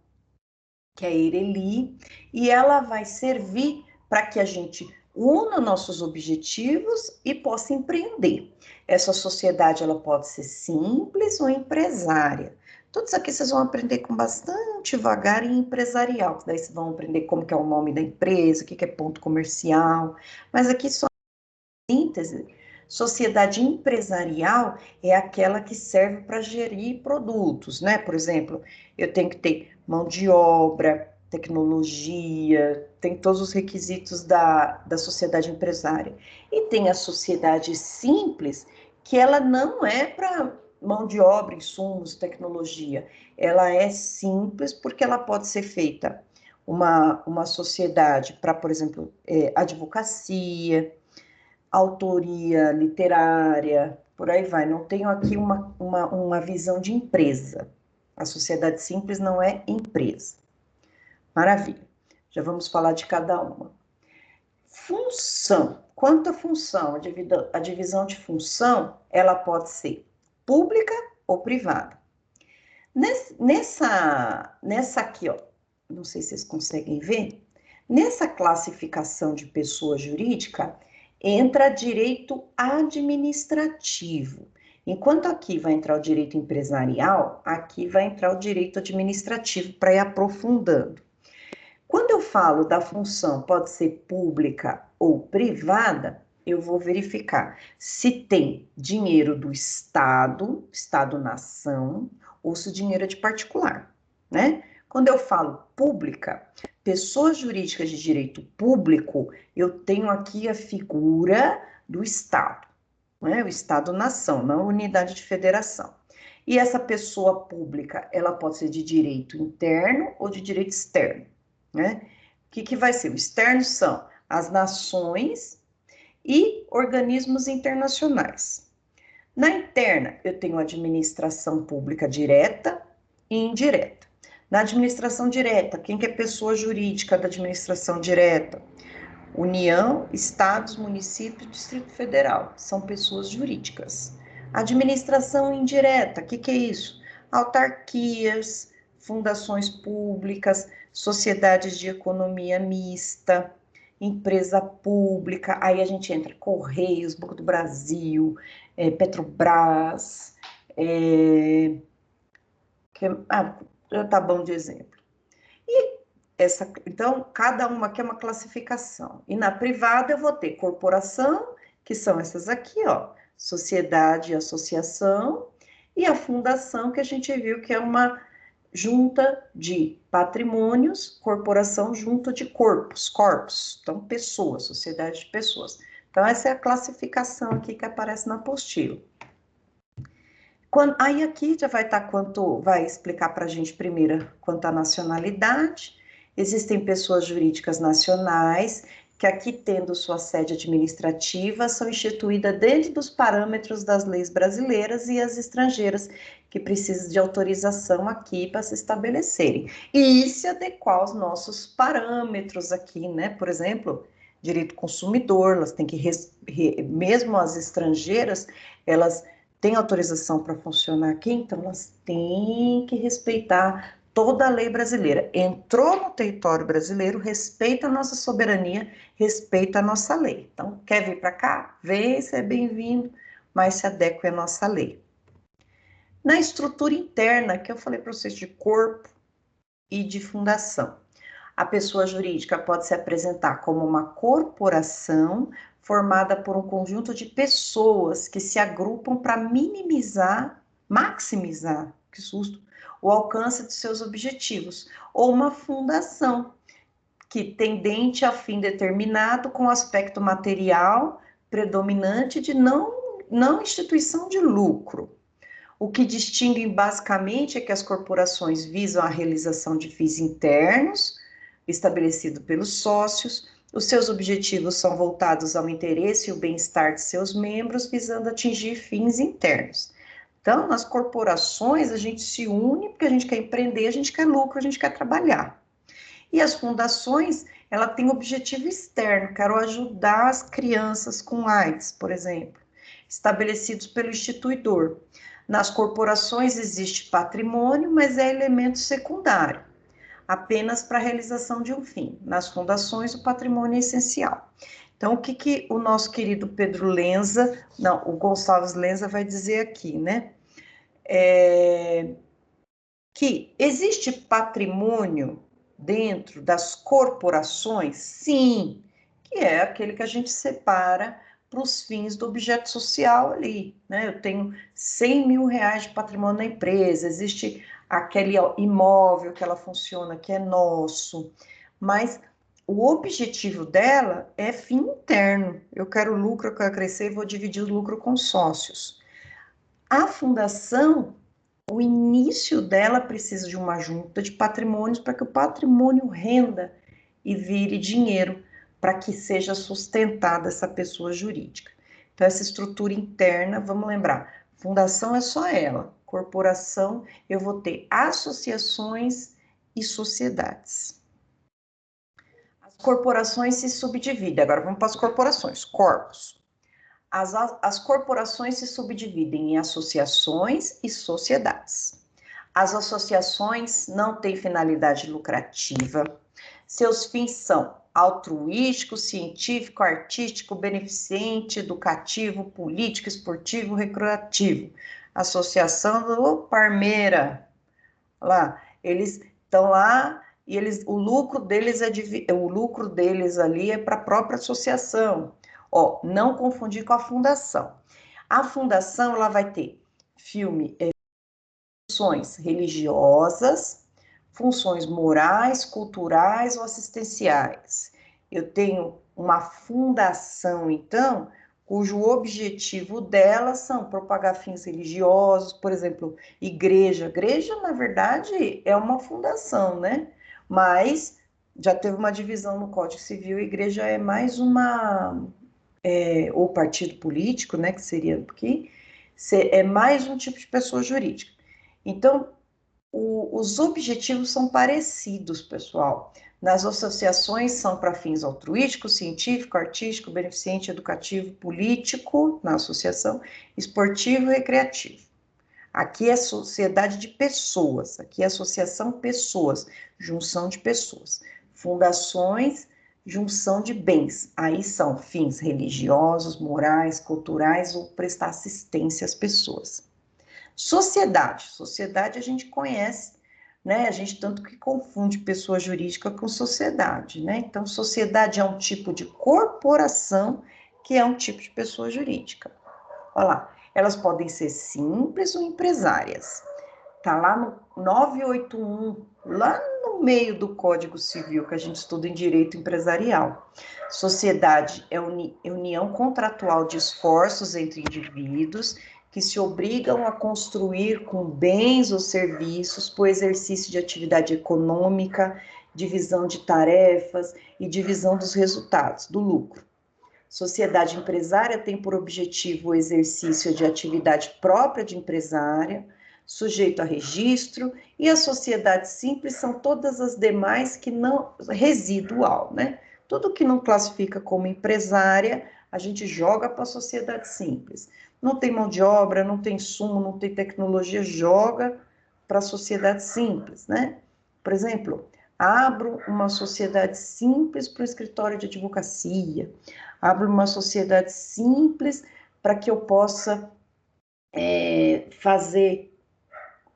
que é a Ireli, e ela vai servir para que a gente una nossos objetivos e possa empreender. Essa sociedade ela pode ser simples ou empresária. Tudo isso aqui vocês vão aprender com bastante vagar em empresarial, daí vocês vão aprender como que é o nome da empresa, o que é ponto comercial, mas aqui só síntese. Sociedade empresarial é aquela que serve para gerir produtos, né? Por exemplo, eu tenho que ter mão de obra, tecnologia, tem todos os requisitos da sociedade empresária. E tem a sociedade simples, que ela não é para mão de obra, insumos, tecnologia. Ela é simples porque ela pode ser feita uma sociedade para, por exemplo, advocacia, autoria literária, por aí vai. Não tenho aqui uma visão de empresa. A sociedade simples não é empresa. Maravilha. Já vamos falar de cada uma. Função. Quanto à função, a divisão de função, ela pode ser pública ou privada. Nessa aqui, ó, não sei se vocês conseguem ver, nessa classificação de pessoa jurídica, entra direito administrativo. Enquanto aqui vai entrar o direito empresarial, aqui vai entrar o direito administrativo para ir aprofundando. Quando eu falo da função pode ser pública ou privada, eu vou verificar se tem dinheiro do Estado, Estado-nação, ou se o dinheiro é de particular, né? Quando eu falo pública, pessoas jurídicas de direito público, eu tenho aqui a figura do Estado, né? O Estado-nação, não unidade de federação. E essa pessoa pública, ela pode ser de direito interno ou de direito externo, né? O que vai ser? O externo são as nações e organismos internacionais. Na interna, eu tenho administração pública direta e indireta. Na administração direta, quem que é pessoa jurídica da administração direta? União, estados, municípios, Distrito Federal, são pessoas jurídicas. Administração indireta, o que é isso? Autarquias, fundações públicas, sociedades de economia mista, empresa pública, aí a gente entra Correios, Banco do Brasil, Petrobras, já tá bom de exemplo. Então, cada uma aqui é uma classificação. E na privada eu vou ter corporação, que são essas aqui, ó, sociedade e associação, e a fundação, que a gente viu que é uma junta de patrimônios, corporação junta de corpos, então pessoas, sociedade de pessoas. Então, essa é a classificação aqui que aparece na apostila. Aí aqui já vai estar vai explicar para a gente primeiro quanto à nacionalidade. Existem pessoas jurídicas nacionais que aqui tendo sua sede administrativa são instituídas dentro dos parâmetros das leis brasileiras e as estrangeiras que precisam de autorização aqui para se estabelecerem e se adequar aos nossos parâmetros aqui, né? Por exemplo, direito consumidor, elas têm que mesmo as estrangeiras, elas têm autorização para funcionar aqui, então elas têm que respeitar toda a lei brasileira. Entrou no território brasileiro, respeita a nossa soberania, respeita a nossa lei. Então, quer vir para cá? Vem, você é bem-vindo, mas se adeque à nossa lei. Na estrutura interna, que eu falei para vocês de corpo e de fundação. A pessoa jurídica pode se apresentar como uma corporação formada por um conjunto de pessoas que se agrupam para maximizar, que susto, o alcance de seus objetivos, ou uma fundação que tendente a fim determinado com aspecto material predominante de não instituição de lucro. O que distingue basicamente é que as corporações visam a realização de fins internos, estabelecido pelos sócios, os seus objetivos são voltados ao interesse e o bem-estar de seus membros, visando atingir fins internos. Então, nas corporações, a gente se une porque a gente quer empreender, a gente quer lucro, a gente quer trabalhar. E as fundações, ela tem objetivo externo, quero ajudar as crianças com AIDS, por exemplo, estabelecidos pelo instituidor. Nas corporações existe patrimônio, mas é elemento secundário, apenas para a realização de um fim. Nas fundações, o patrimônio é essencial. Então, o que o nosso querido Pedro Lenza, não, o Gonçalves Lenza vai dizer aqui, né? Que existe patrimônio dentro das corporações? Sim, que é aquele que a gente separa para os fins do objeto social ali, né? Eu tenho 100 mil reais de patrimônio na empresa, existe aquele imóvel que ela funciona, que é nosso, mas o objetivo dela é fim interno. Eu quero lucro, eu quero crescer, vou dividir o lucro com sócios. A fundação, o início dela precisa de uma junta de patrimônios para que o patrimônio renda e vire dinheiro, para que seja sustentada essa pessoa jurídica. Então, essa estrutura interna, vamos lembrar, fundação é só ela, corporação, eu vou ter associações e sociedades. corporações se subdividem. Agora vamos para as corporações, corpos. As corporações se subdividem em associações e sociedades. As associações não têm finalidade lucrativa. Seus fins são altruístico, científico, artístico, beneficente, educativo, político, esportivo, recreativo. Associação do Parmeira. Lá, eles estão lá e o lucro deles ali é para a própria associação. Ó, não confundir com a fundação. A fundação ela vai ter funções religiosas, funções morais, culturais ou assistenciais. Eu tenho uma fundação, então, cujo objetivo dela são propagar fins religiosos, por exemplo, igreja. Igreja, na verdade, é uma fundação, né? Mas já teve uma divisão no Código Civil, a igreja é mais ou partido político, né, que seria aqui, é mais um tipo de pessoa jurídica. Então, os objetivos são parecidos, pessoal. Nas associações são para fins altruístico, científico, artístico, beneficente, educativo, político, na associação, esportivo e recreativo. Aqui é sociedade de pessoas, aqui é associação pessoas, junção de pessoas. Fundações, junção de bens. Aí são fins religiosos, morais, culturais ou prestar assistência às pessoas. Sociedade a gente conhece, né? A gente tanto que confunde pessoa jurídica com sociedade, né? Então, sociedade é um tipo de corporação que é um tipo de pessoa jurídica. Olha lá, elas podem ser simples ou empresárias. Tá lá no 981, lá no meio do Código Civil que a gente estuda em direito empresarial. Sociedade é união contratual de esforços entre indivíduos que se obrigam a construir com bens ou serviços por exercício de atividade econômica, divisão de tarefas e divisão dos resultados, do lucro. Sociedade empresária tem por objetivo o exercício de atividade própria de empresária, sujeito a registro, e a sociedade simples são todas as demais que não, residual, né? Tudo que não classifica como empresária, a gente joga para a sociedade simples. Não tem mão de obra, não tem insumo, não tem tecnologia, joga para a sociedade simples, né? Por exemplo, abro uma sociedade simples para o escritório de advocacia, abro uma sociedade simples para que eu possa fazer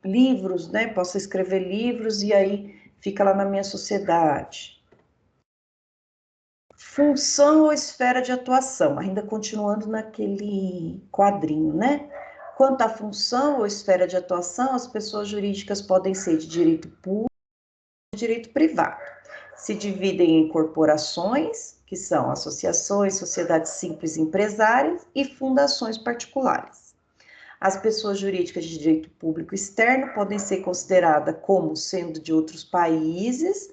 livros, né? Possa escrever livros e aí fica lá na minha sociedade. Função ou esfera de atuação, ainda continuando naquele quadrinho, né? Quanto à função ou esfera de atuação, as pessoas jurídicas podem ser de direito público ou de direito privado. Se dividem em corporações, que são associações, sociedades simples empresárias e fundações particulares. As pessoas jurídicas de direito público externo podem ser consideradas como sendo de outros países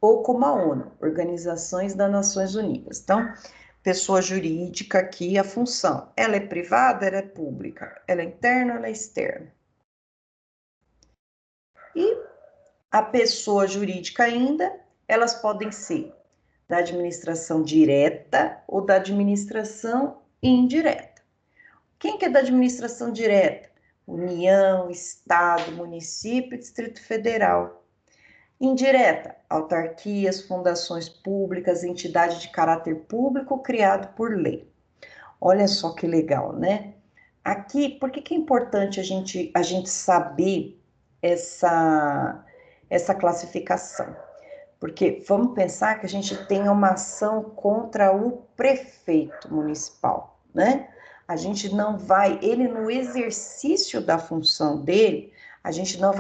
ou como a ONU, Organizações das Nações Unidas. Então, pessoa jurídica aqui, a função, ela é privada, ela é pública, ela é interna, ela é externa. E a pessoa jurídica ainda, elas podem ser da administração direta ou da administração indireta. Quem que é da administração direta? União, Estado, município e Distrito Federal. Indireta, autarquias, fundações públicas, entidade de caráter público criado por lei. Olha só que legal, né? Aqui, por que é importante a gente saber essa classificação? Porque vamos pensar que a gente tem uma ação contra o prefeito municipal, né? A gente não vai, ele no exercício da função dele, a gente não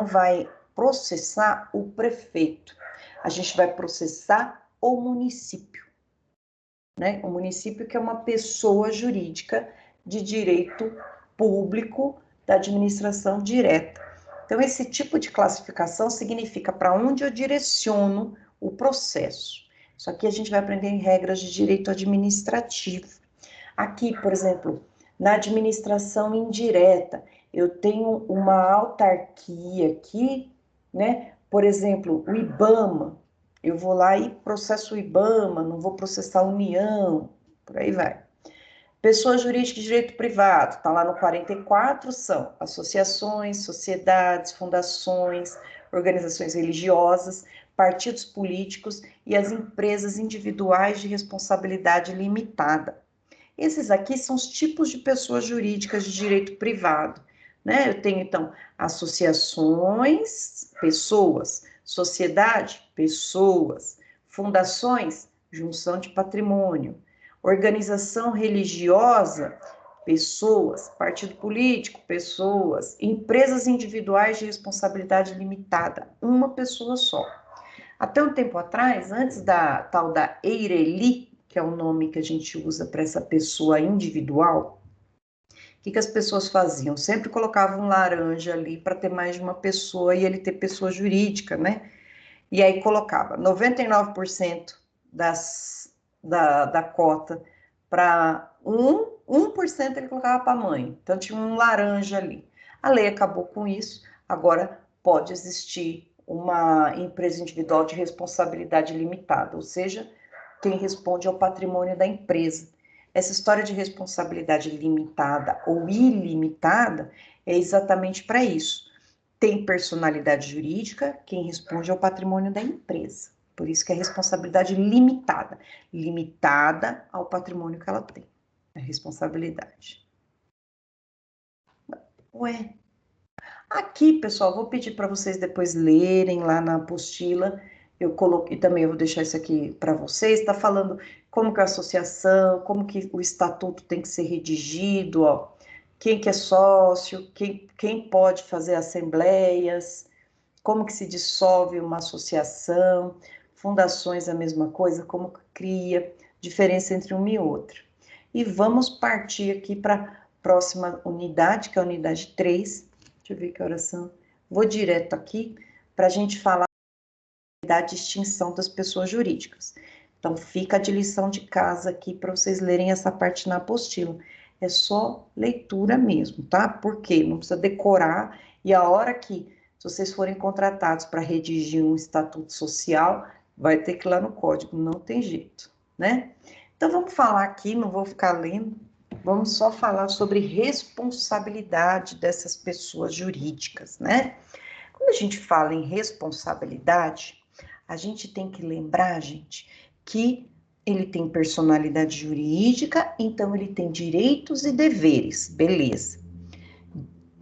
vai processar o prefeito, a gente vai processar o município, né? O município que é uma pessoa jurídica de direito público da administração direta. Então, esse tipo de classificação significa para onde eu direciono o processo. Isso aqui a gente vai aprender em regras de direito administrativo. Aqui, por exemplo, na administração indireta, eu tenho uma autarquia aqui, né? Por exemplo, o IBAMA, eu vou lá e processo o IBAMA, não vou processar a União, por aí vai. Pessoa jurídica de direito privado, está lá no 44, são associações, sociedades, fundações, organizações religiosas, partidos políticos e as empresas individuais de responsabilidade limitada. Esses aqui são os tipos de pessoas jurídicas de direito privado, né? Eu tenho, então, associações, pessoas, sociedade, pessoas, fundações, junção de patrimônio, organização religiosa, pessoas, partido político, pessoas, empresas individuais de responsabilidade limitada, uma pessoa só. Até um tempo atrás, antes da tal da EIRELI, que é o nome que a gente usa para essa pessoa individual, o que as pessoas faziam? Sempre colocavam um laranja ali para ter mais de uma pessoa e ele ter pessoa jurídica, né? E aí colocava 99% da cota para 1% ele colocava para a mãe. Então tinha um laranja ali. A lei acabou com isso, agora pode existir uma empresa individual de responsabilidade limitada, ou seja, quem responde ao patrimônio da empresa. Essa história de responsabilidade limitada ou ilimitada é exatamente para isso. Tem personalidade jurídica, quem responde ao patrimônio da empresa. Por isso que é responsabilidade limitada, limitada ao patrimônio que ela tem. É responsabilidade. Ué, aqui, pessoal, vou pedir para vocês depois lerem lá na apostila. Eu coloquei também, eu vou deixar isso aqui para vocês. Está falando como que a associação, como que o estatuto tem que ser redigido, ó. Quem que é sócio, quem pode fazer assembleias, como que se dissolve uma associação, fundações a mesma coisa, como que cria, diferença entre uma e outra. E vamos partir aqui para a próxima unidade, que é a unidade 3. Deixa eu ver que horas são. Vou direto aqui para a gente falar da distinção das pessoas jurídicas. Então, fica de lição de casa aqui para vocês lerem essa parte na apostila. É só leitura mesmo, tá? Porque não precisa decorar e a hora que se vocês forem contratados para redigir um estatuto social, vai ter que ir lá no código, não tem jeito, né? Então, vamos falar aqui, não vou ficar lendo, vamos só falar sobre responsabilidade dessas pessoas jurídicas, né? Quando a gente fala em responsabilidade, a gente tem que lembrar, gente, que ele tem personalidade jurídica, então ele tem direitos e deveres, beleza.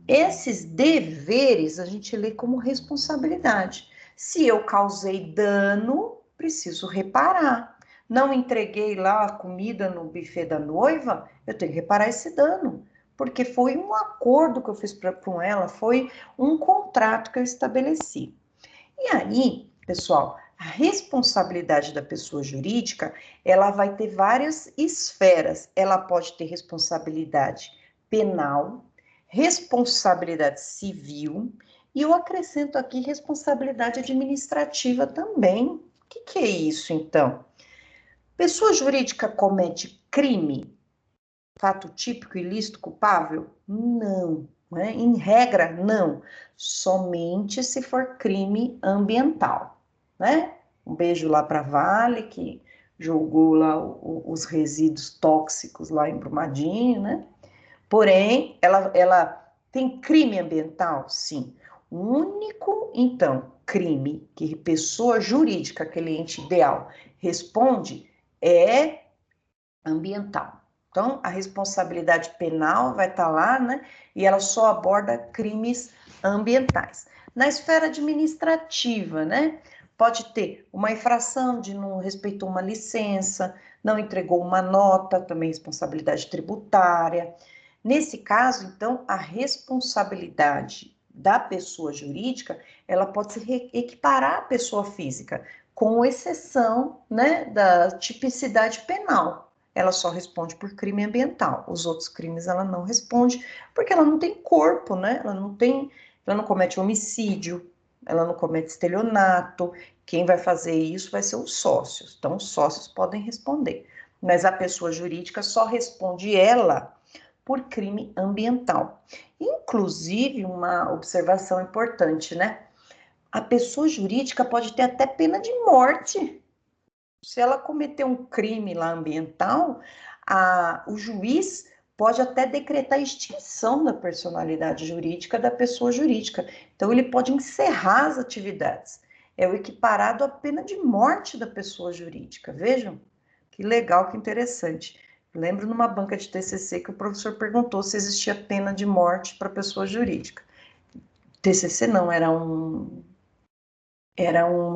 Esses deveres a gente lê como responsabilidade. Se eu causei dano, preciso reparar. Não entreguei lá a comida no buffet da noiva, eu tenho que reparar esse dano. Porque foi um acordo que eu fiz com ela, foi um contrato que eu estabeleci. E aí, pessoal, a responsabilidade da pessoa jurídica, ela vai ter várias esferas. Ela pode ter responsabilidade penal, responsabilidade civil, e eu acrescento aqui responsabilidade administrativa também. O que é isso, então? Pessoa jurídica comete crime, fato típico, ilícito, culpável? Não, né? Em regra, não. Somente se for crime ambiental, né? Um beijo lá para Vale, que jogou lá os resíduos tóxicos lá em Brumadinho, né? Porém, ela tem crime ambiental? Sim. O único, então, crime que pessoa jurídica, aquele ente ideal, responde é ambiental. Então, a responsabilidade penal vai estar lá, né? E ela só aborda crimes ambientais. Na esfera administrativa, né? Pode ter uma infração de não respeitou uma licença, não entregou uma nota, também responsabilidade tributária. Nesse caso, então, a responsabilidade da pessoa jurídica, ela pode se equiparar à pessoa física, com exceção, né, da tipicidade penal. Ela só responde por crime ambiental. Os outros crimes ela não responde, porque ela não tem corpo, né? Ela não comete homicídio, ela não comete estelionato. Quem vai fazer isso vai ser os sócios. Então, os sócios podem responder. Mas a pessoa jurídica só responde ela por crime ambiental. Inclusive, uma observação importante, né? a pessoa jurídica pode ter até pena de morte. Se ela cometer um crime lá ambiental, o juiz pode até decretar a extinção da personalidade jurídica da pessoa jurídica. Então, ele pode encerrar as atividades. É o equiparado à pena de morte da pessoa jurídica. Vejam que legal, que interessante. Lembro numa banca de TCC que o professor perguntou se existia pena de morte para pessoa jurídica. TCC não, era um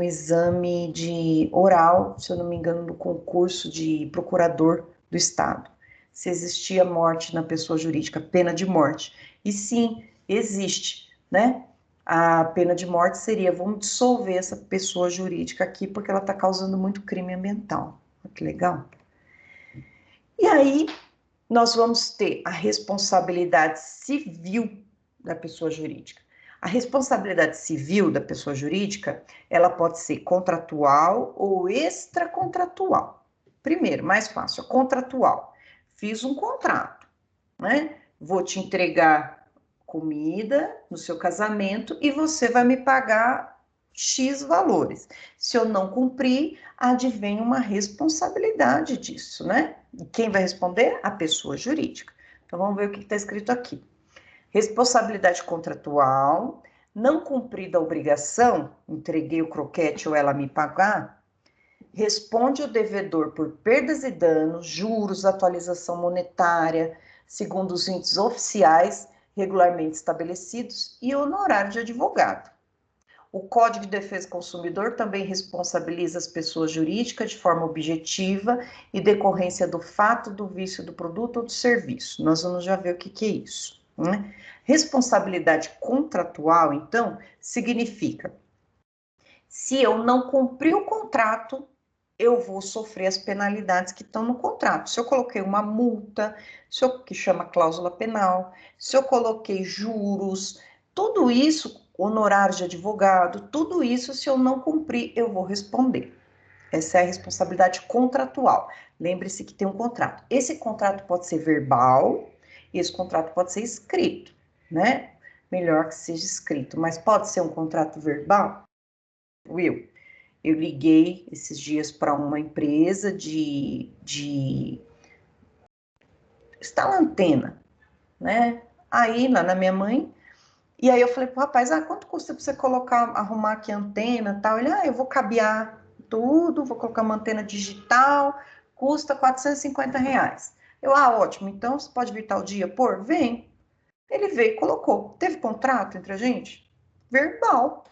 exame de oral, se eu não me engano, do concurso de procurador do Estado. Se existia morte na pessoa jurídica, pena de morte. E sim, existe, né? A pena de morte seria, vamos dissolver essa pessoa jurídica aqui, porque ela está causando muito crime ambiental. Olha que legal. E aí, nós vamos ter a responsabilidade civil da pessoa jurídica. A responsabilidade civil da pessoa jurídica, ela pode ser contratual ou extracontratual. Primeiro, mais fácil, contratual. Fiz um contrato, né? Vou te entregar comida no seu casamento e você vai me pagar X valores. Se eu não cumprir, advém uma responsabilidade disso, né? E quem vai responder? A pessoa jurídica. Então, vamos ver o que está escrito aqui. Responsabilidade contratual, não cumprida a obrigação, entreguei o croquete ou ela me pagar, responde o devedor por perdas e danos, juros, atualização monetária, segundo os índices oficiais regularmente estabelecidos e honorário de advogado. O Código de Defesa do Consumidor também responsabiliza as pessoas jurídicas de forma objetiva e decorrência do fato do vício do produto ou do serviço. Nós vamos já ver o que é isso, né? Responsabilidade contratual, então, significa se eu não cumprir o contrato, eu vou sofrer as penalidades que estão no contrato. Se eu coloquei uma multa, que chama cláusula penal, se eu coloquei juros, tudo isso, honorário de advogado, tudo isso, se eu não cumprir, eu vou responder. Essa é a responsabilidade contratual. Lembre-se que tem um contrato. Esse contrato pode ser verbal, e esse contrato pode ser escrito, né? Melhor que seja escrito, mas pode ser um contrato verbal? Eu liguei esses dias para uma empresa de instalar antena, né? Aí, lá na minha mãe, e aí eu falei pro rapaz, quanto custa para você colocar, arrumar aqui a antena e tal? Ele, eu vou cabear tudo, vou colocar uma antena digital, custa R$ 450. Eu, ótimo, então você pode vir tal dia? Pô, vem. Ele veio e colocou. Teve contrato entre a gente? Verbal.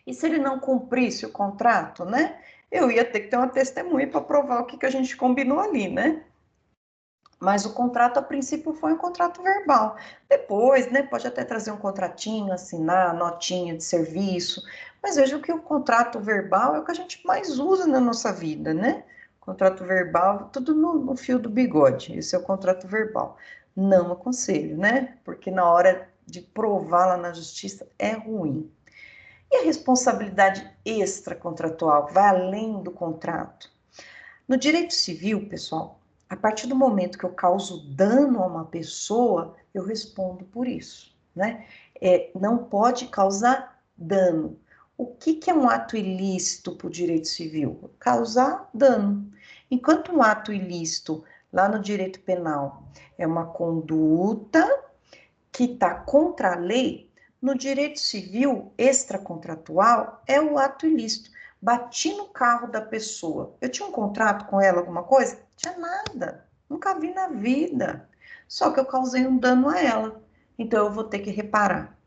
E se ele não cumprisse o contrato, né? Eu ia ter que ter uma testemunha para provar o que a gente combinou ali, né? Mas o contrato, a princípio, foi um contrato verbal. Depois, né, pode até trazer um contratinho, assinar, notinha de serviço. Mas veja que o contrato verbal é o que a gente mais usa na nossa vida, né? Contrato verbal, tudo no fio do bigode. Esse é o contrato verbal. Não aconselho, né? Porque na hora de provar lá na justiça é ruim. E a responsabilidade extracontratual vai além do contrato. No direito civil, pessoal, a partir do momento que eu causo dano a uma pessoa, eu respondo por isso, né? Não pode causar dano. O que é um ato ilícito para o direito civil? Causar dano. Enquanto um ato ilícito, lá no direito penal, é uma conduta que está contra a lei, no direito civil extracontratual é o ato ilícito. Bati no carro da pessoa. Eu tinha um contrato com ela, alguma coisa? Tinha nada. Nunca vi na vida. Só que eu causei um dano a ela. Então eu vou ter que reparar.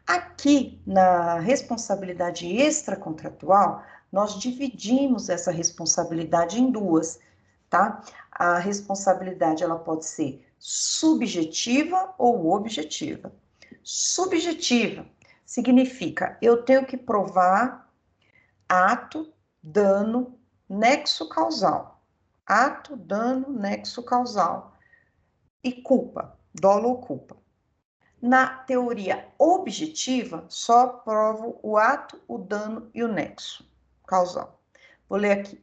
Aqui, na responsabilidade extracontratual, nós dividimos essa responsabilidade em duas, tá? A responsabilidade, ela pode ser subjetiva ou objetiva. Subjetiva significa eu tenho que provar ato, dano, nexo causal. Ato, dano, nexo causal. E culpa, dolo ou culpa. Na teoria objetiva, só provo o ato, o dano e o nexo causal. Vou ler aqui.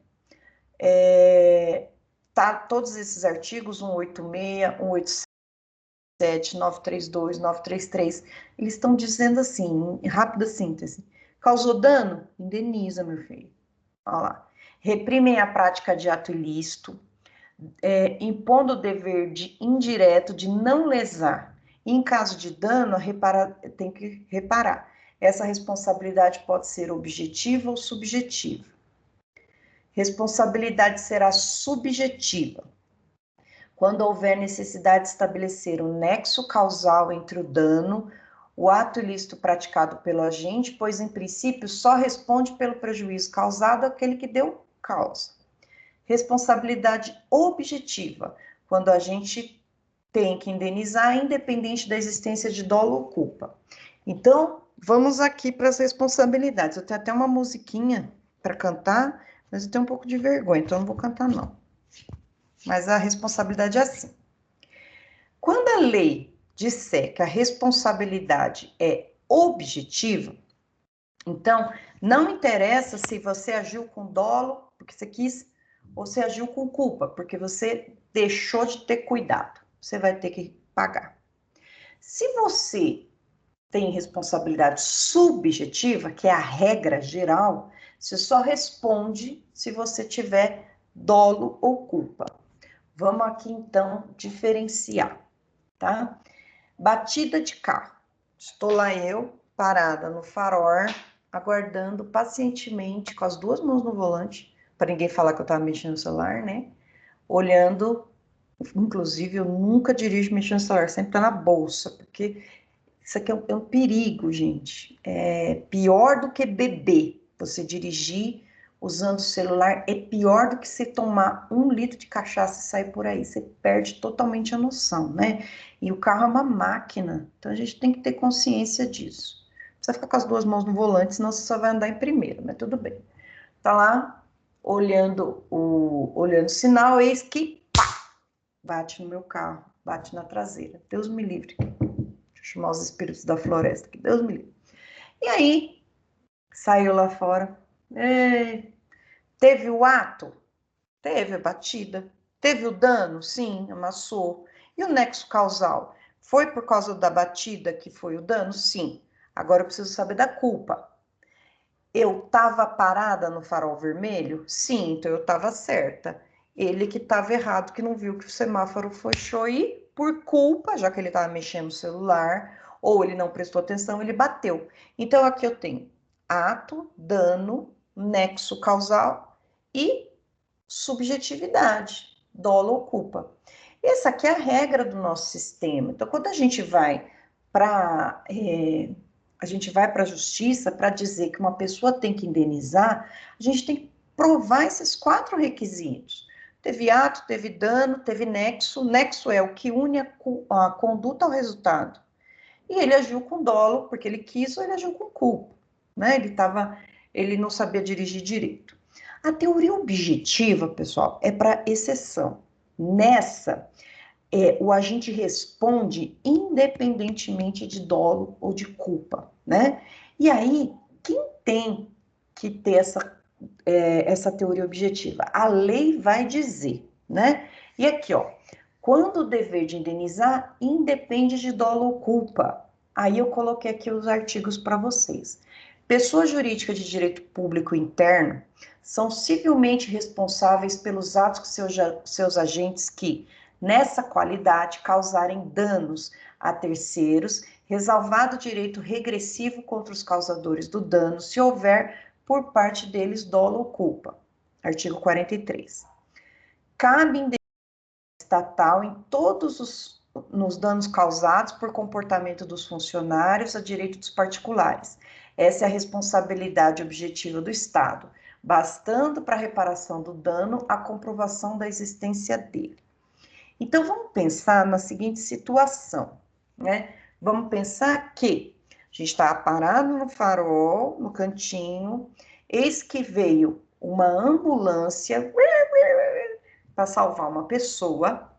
Tá, todos esses artigos, 186, 187, 932, 933, eles estão dizendo assim, em rápida síntese, Causou dano? Indeniza, meu filho. Olha lá. Reprimem a prática de ato ilícito, impondo o dever indireto de não lesar. E em caso de dano, tem que reparar. Essa responsabilidade pode ser objetiva ou subjetiva. Responsabilidade será subjetiva quando houver necessidade de estabelecer um nexo causal entre o dano, o ato ilícito praticado pelo agente, pois, em princípio, só responde pelo prejuízo causado aquele que deu causa. Responsabilidade objetiva, quando a gente tem que indenizar, independente da existência de dolo ou culpa. Então, vamos aqui para as responsabilidades. Eu tenho até uma musiquinha para cantar, mas eu tenho um pouco de vergonha, então eu não vou cantar, não. Mas a responsabilidade é assim. Quando a lei disser que a responsabilidade é objetiva, então não interessa se você agiu com dolo, porque você quis, ou se agiu com culpa, porque você deixou de ter cuidado. Você vai ter que pagar. Se você tem responsabilidade subjetiva, que é a regra geral, você só responde se você tiver dolo ou culpa. Vamos aqui, então, diferenciar, tá? Batida de carro. Estou lá eu, parada no farol, aguardando pacientemente, com as duas mãos no volante, para ninguém falar que eu estava mexendo no celular, né? Olhando, inclusive, eu nunca dirijo mexendo no celular, sempre tá na bolsa, porque isso aqui é um perigo, gente. É pior do que beber. Você dirigir usando o celular é pior do que você tomar 1 litro de cachaça e sair por aí. Você perde totalmente a noção, né? E o carro é uma máquina, então a gente tem que ter consciência disso. Não precisa ficar com as duas mãos no volante, senão você só vai andar em primeiro, mas tudo bem. Tá lá, olhando o sinal, eis que pá, bate no meu carro, bate na traseira. Deus me livre. Deixa eu chamar os espíritos da floresta, que Deus me livre. E aí, saiu lá fora. Teve o ato? Teve a batida. Teve o dano? Sim, amassou. E o nexo causal? Foi por causa da batida que foi o dano? Sim. Agora eu preciso saber da culpa. Eu estava parada no farol vermelho? Sim, então eu estava certa. Ele que estava errado, que não viu que o semáforo fechou e, por culpa, já que ele estava mexendo no celular, ou ele não prestou atenção, ele bateu. Então, aqui eu tenho ato, dano, nexo causal e subjetividade, dolo ou culpa. Essa aqui é a regra do nosso sistema. Então, quando a gente vai para a justiça para dizer que uma pessoa tem que indenizar, a gente tem que provar esses 4 requisitos. Teve ato, teve dano, teve nexo. Nexo é o que une a conduta ao resultado. E ele agiu com dolo, porque ele quis, ou ele agiu com culpa, né? Ele não sabia dirigir direito. A teoria objetiva, pessoal, é para exceção. Nessa, o agente responde independentemente de dolo ou de culpa, né? E aí, quem tem que ter essa teoria objetiva? A lei vai dizer, né? E aqui, ó, quando o dever de indenizar independe de dolo ou culpa. Aí eu coloquei aqui os artigos para vocês. Pessoa jurídica de direito público interno são civilmente responsáveis pelos atos que seus agentes que, nessa qualidade, causarem danos a terceiros, ressalvado o direito regressivo contra os causadores do dano, se houver por parte deles dolo ou culpa. Artigo 43. Cabe indenização estatal em todos nos danos causados por comportamento dos funcionários a direito dos particulares. Essa é a responsabilidade objetiva do Estado, bastando para a reparação do dano a comprovação da existência dele. Então, vamos pensar na seguinte situação, né? Vamos pensar que a gente está parado no farol, no cantinho, eis que veio uma ambulância para salvar uma pessoa,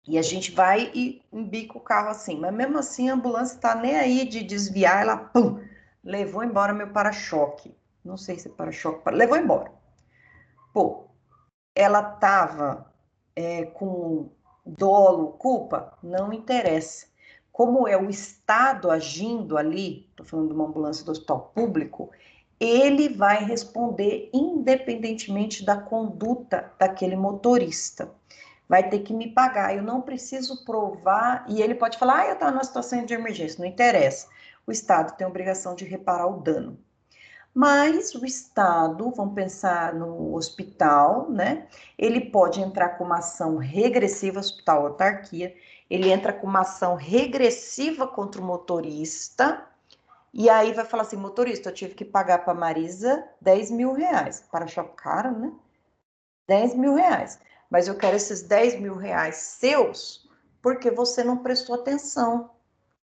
e a gente vai e embica o carro assim, mas mesmo assim a ambulância tá nem aí de desviar, ela pum, levou embora meu para-choque. Não sei se para-choque, levou embora. Pô, ela tava com dolo, culpa? Não interessa. Como é o Estado agindo ali, tô falando de uma ambulância do hospital público, ele vai responder independentemente da conduta daquele motorista. Vai ter que me pagar, eu não preciso provar, e ele pode falar, eu estava numa situação de emergência, não interessa. O Estado tem a obrigação de reparar o dano. Mas o Estado, vamos pensar no hospital, né? Ele pode entrar com uma ação regressiva, hospital autarquia, ele entra com uma ação regressiva contra o motorista, e aí vai falar assim, motorista, eu tive que pagar para Marisa 10 mil reais. Para achar caro, né? 10 mil reais. Mas eu quero esses 10 mil reais seus porque você não prestou atenção.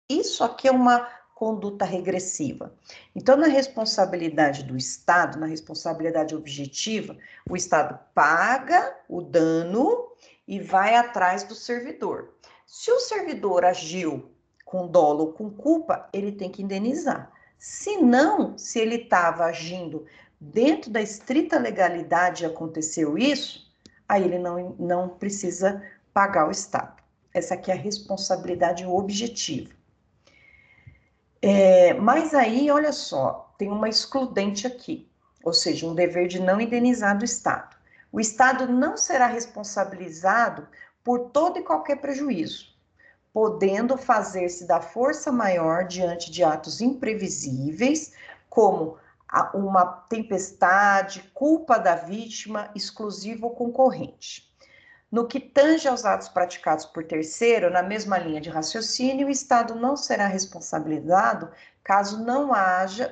Isso aqui é uma conduta regressiva. Então, na responsabilidade do Estado, na responsabilidade objetiva, o Estado paga o dano e vai atrás do servidor. Se o servidor agiu com dolo ou com culpa, ele tem que indenizar. Se não, se ele estava agindo dentro da estrita legalidade e aconteceu isso, aí ele não precisa pagar o Estado. Essa aqui é a responsabilidade objetiva. Mas aí, olha só, tem uma excludente aqui, ou seja, um dever de não indenizar do Estado. O Estado não será responsabilizado por todo e qualquer prejuízo, podendo fazer-se da força maior diante de atos imprevisíveis, como uma tempestade, culpa da vítima, exclusivo ou concorrente. No que tange aos atos praticados por terceiro, na mesma linha de raciocínio, o Estado não será responsabilizado caso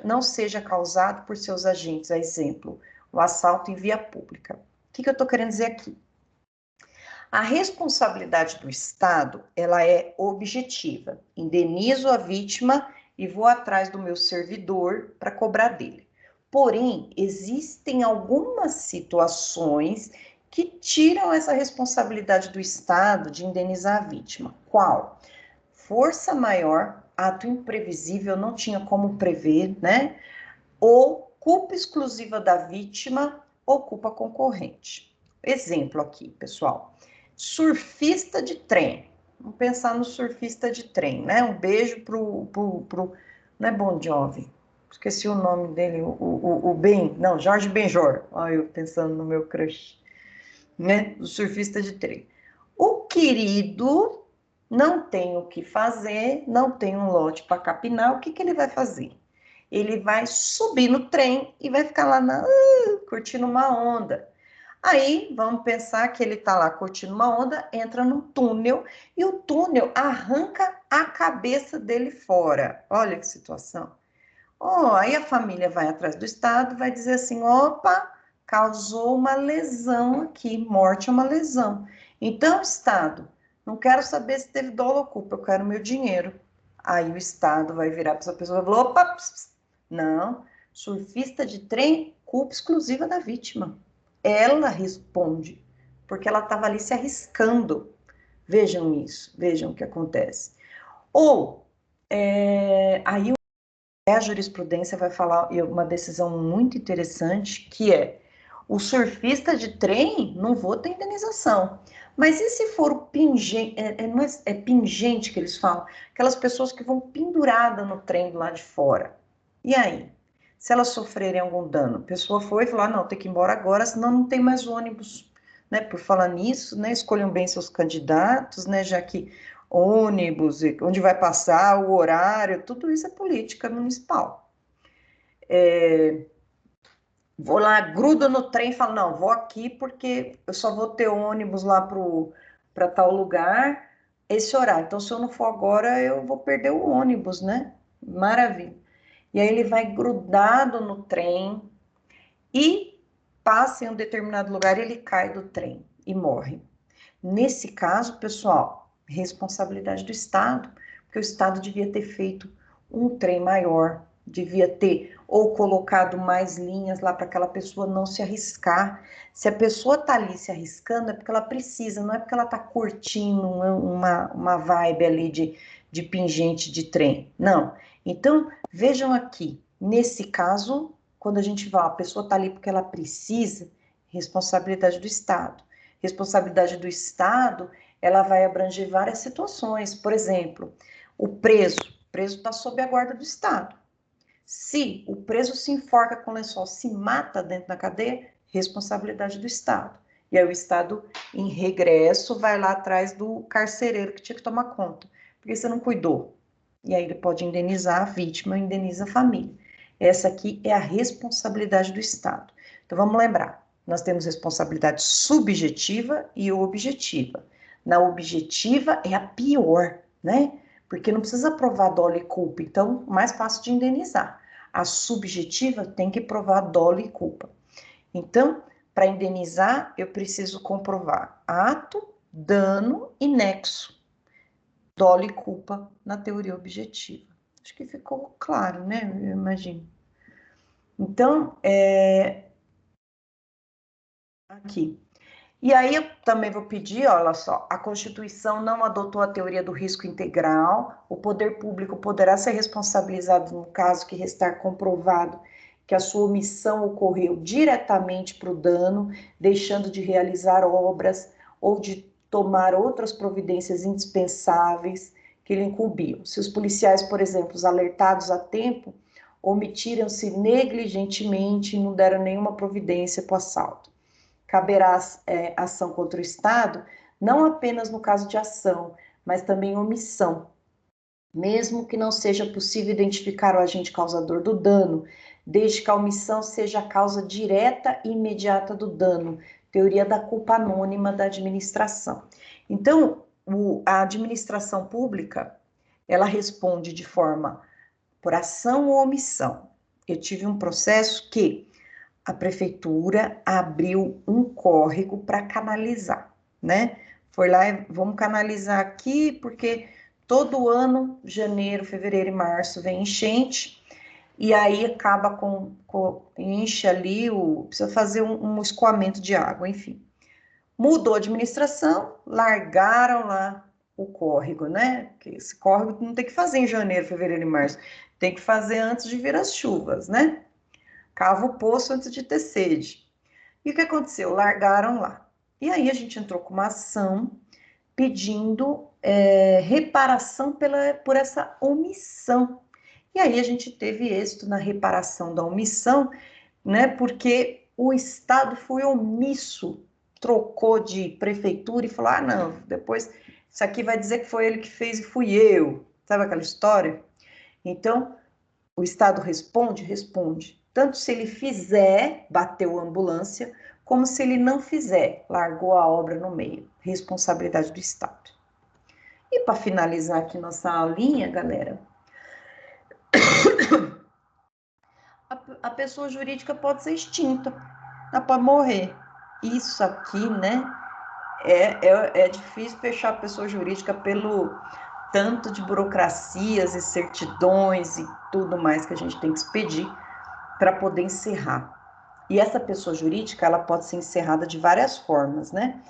não seja causado por seus agentes, a exemplo, o assalto em via pública. O que eu estou querendo dizer aqui? A responsabilidade do Estado, ela é objetiva. Indenizo a vítima e vou atrás do meu servidor para cobrar dele. Porém, existem algumas situações que tiram essa responsabilidade do Estado de indenizar a vítima. Qual? Força maior, ato imprevisível, não tinha como prever, né? Ou culpa exclusiva da vítima ou culpa concorrente. Exemplo aqui, pessoal. Surfista de trem. Vamos pensar no surfista de trem, né? Um beijo pro não é Bon Jovi, esqueci o nome dele, o Ben, não, Jorge Benjor. Olha eu pensando no meu crush, né? O surfista de trem. O querido não tem o que fazer, não tem um lote para capinar, o que ele vai fazer? Ele vai subir no trem e vai ficar lá curtindo uma onda. Aí, vamos pensar que ele está lá curtindo uma onda, entra num túnel e o túnel arranca a cabeça dele fora. Olha que situação. Aí a família vai atrás do Estado, vai dizer assim, opa, causou uma lesão aqui, morte é uma lesão. Então, Estado, não quero saber se teve dolo ou culpa, eu quero meu dinheiro. Aí o Estado vai virar para essa pessoa e falar, opa, não, surfista de trem, culpa exclusiva da vítima. Ela responde, porque ela estava ali se arriscando. Vejam isso, vejam o que acontece. Ou, aí a jurisprudência vai falar uma decisão muito interessante, que é, o surfista de trem, não vou ter indenização. Mas e se for o pingente, é pingente que eles falam, aquelas pessoas que vão pendurada no trem do lado de fora. E aí? Se elas sofrerem algum dano, a pessoa foi e falou, não, tem que ir embora agora, senão não tem mais ônibus. Né? Por falar nisso, né, escolham bem seus candidatos, né, já que ônibus, onde vai passar, o horário, tudo isso é política municipal. Vou lá, grudo no trem e falo, não, vou aqui porque eu só vou ter ônibus lá para tal lugar, esse horário. Então, se eu não for agora, eu vou perder o ônibus, né? Maravilha. E aí ele vai grudado no trem e passa em um determinado lugar e ele cai do trem e morre. Nesse caso, pessoal, responsabilidade do Estado, porque o Estado devia ter feito um trem maior, devia ter ou colocado mais linhas lá para aquela pessoa não se arriscar. Se a pessoa está ali se arriscando, é porque ela precisa, não é porque ela está curtindo uma vibe ali de pingente de trem. Não. Então, vejam aqui, nesse caso, quando a gente vai, a pessoa está ali porque ela precisa, responsabilidade do Estado. Responsabilidade do Estado, ela vai abranger várias situações. Por exemplo, o preso está sob a guarda do Estado. Se o preso se enforca com lençol, se mata dentro da cadeia, responsabilidade do Estado. E aí o Estado, em regresso, vai lá atrás do carcereiro que tinha que tomar conta. Porque você não cuidou. E aí ele pode indenizar a vítima, indeniza a família. Essa aqui é a responsabilidade do Estado. Então vamos lembrar, nós temos responsabilidade subjetiva e objetiva. Na objetiva é a pior, né? Porque não precisa provar dolo e culpa, então mais fácil de indenizar. A subjetiva tem que provar dolo e culpa. Então, para indenizar, eu preciso comprovar ato, dano e nexo. Dolo e culpa na teoria objetiva. Acho que ficou claro, né? Eu imagino. Então, aqui. E aí eu também vou pedir, olha só, a Constituição não adotou a teoria do risco integral, o poder público poderá ser responsabilizado no caso que restar comprovado que a sua omissão ocorreu diretamente para o dano, deixando de realizar obras ou de tomar outras providências indispensáveis que lhe incumbiam. Se os policiais, por exemplo, os alertados a tempo, omitiram-se negligentemente e não deram nenhuma providência para o assalto. Caberá ação contra o Estado, não apenas no caso de ação, mas também omissão, mesmo que não seja possível identificar o agente causador do dano, desde que a omissão seja a causa direta e imediata do dano, teoria da culpa anônima da administração. Então, a administração pública, ela responde de forma por ação ou omissão. Eu tive um processo que a prefeitura abriu um córrego para canalizar, né? Foi lá e vamos canalizar aqui, porque todo ano, janeiro, fevereiro e março, vem enchente, e aí acaba enche ali, precisa fazer um escoamento de água, enfim. Mudou a administração, largaram lá o córrego, né? Porque esse córrego não tem que fazer em janeiro, fevereiro e março, tem que fazer antes de vir as chuvas, né? Cava o poço antes de ter sede. E o que aconteceu? Largaram lá. E aí a gente entrou com uma ação pedindo reparação por essa omissão. E aí a gente teve êxito na reparação da omissão, né? Porque o Estado foi omisso, trocou de prefeitura e falou: ah, não, depois isso aqui vai dizer que foi ele que fez e fui eu. Sabe aquela história? Então, o Estado responde? Responde. Tanto se ele fizer, bateu a ambulância, como se ele não fizer, largou a obra no meio. Responsabilidade do Estado. E para finalizar aqui nossa aulinha, galera, a pessoa jurídica pode ser extinta, ela pode morrer. Isso aqui, né, é difícil fechar a pessoa jurídica pelo tanto de burocracias e certidões e tudo mais que a gente tem que expedir para poder encerrar. E essa pessoa jurídica, ela pode ser encerrada de várias formas, né?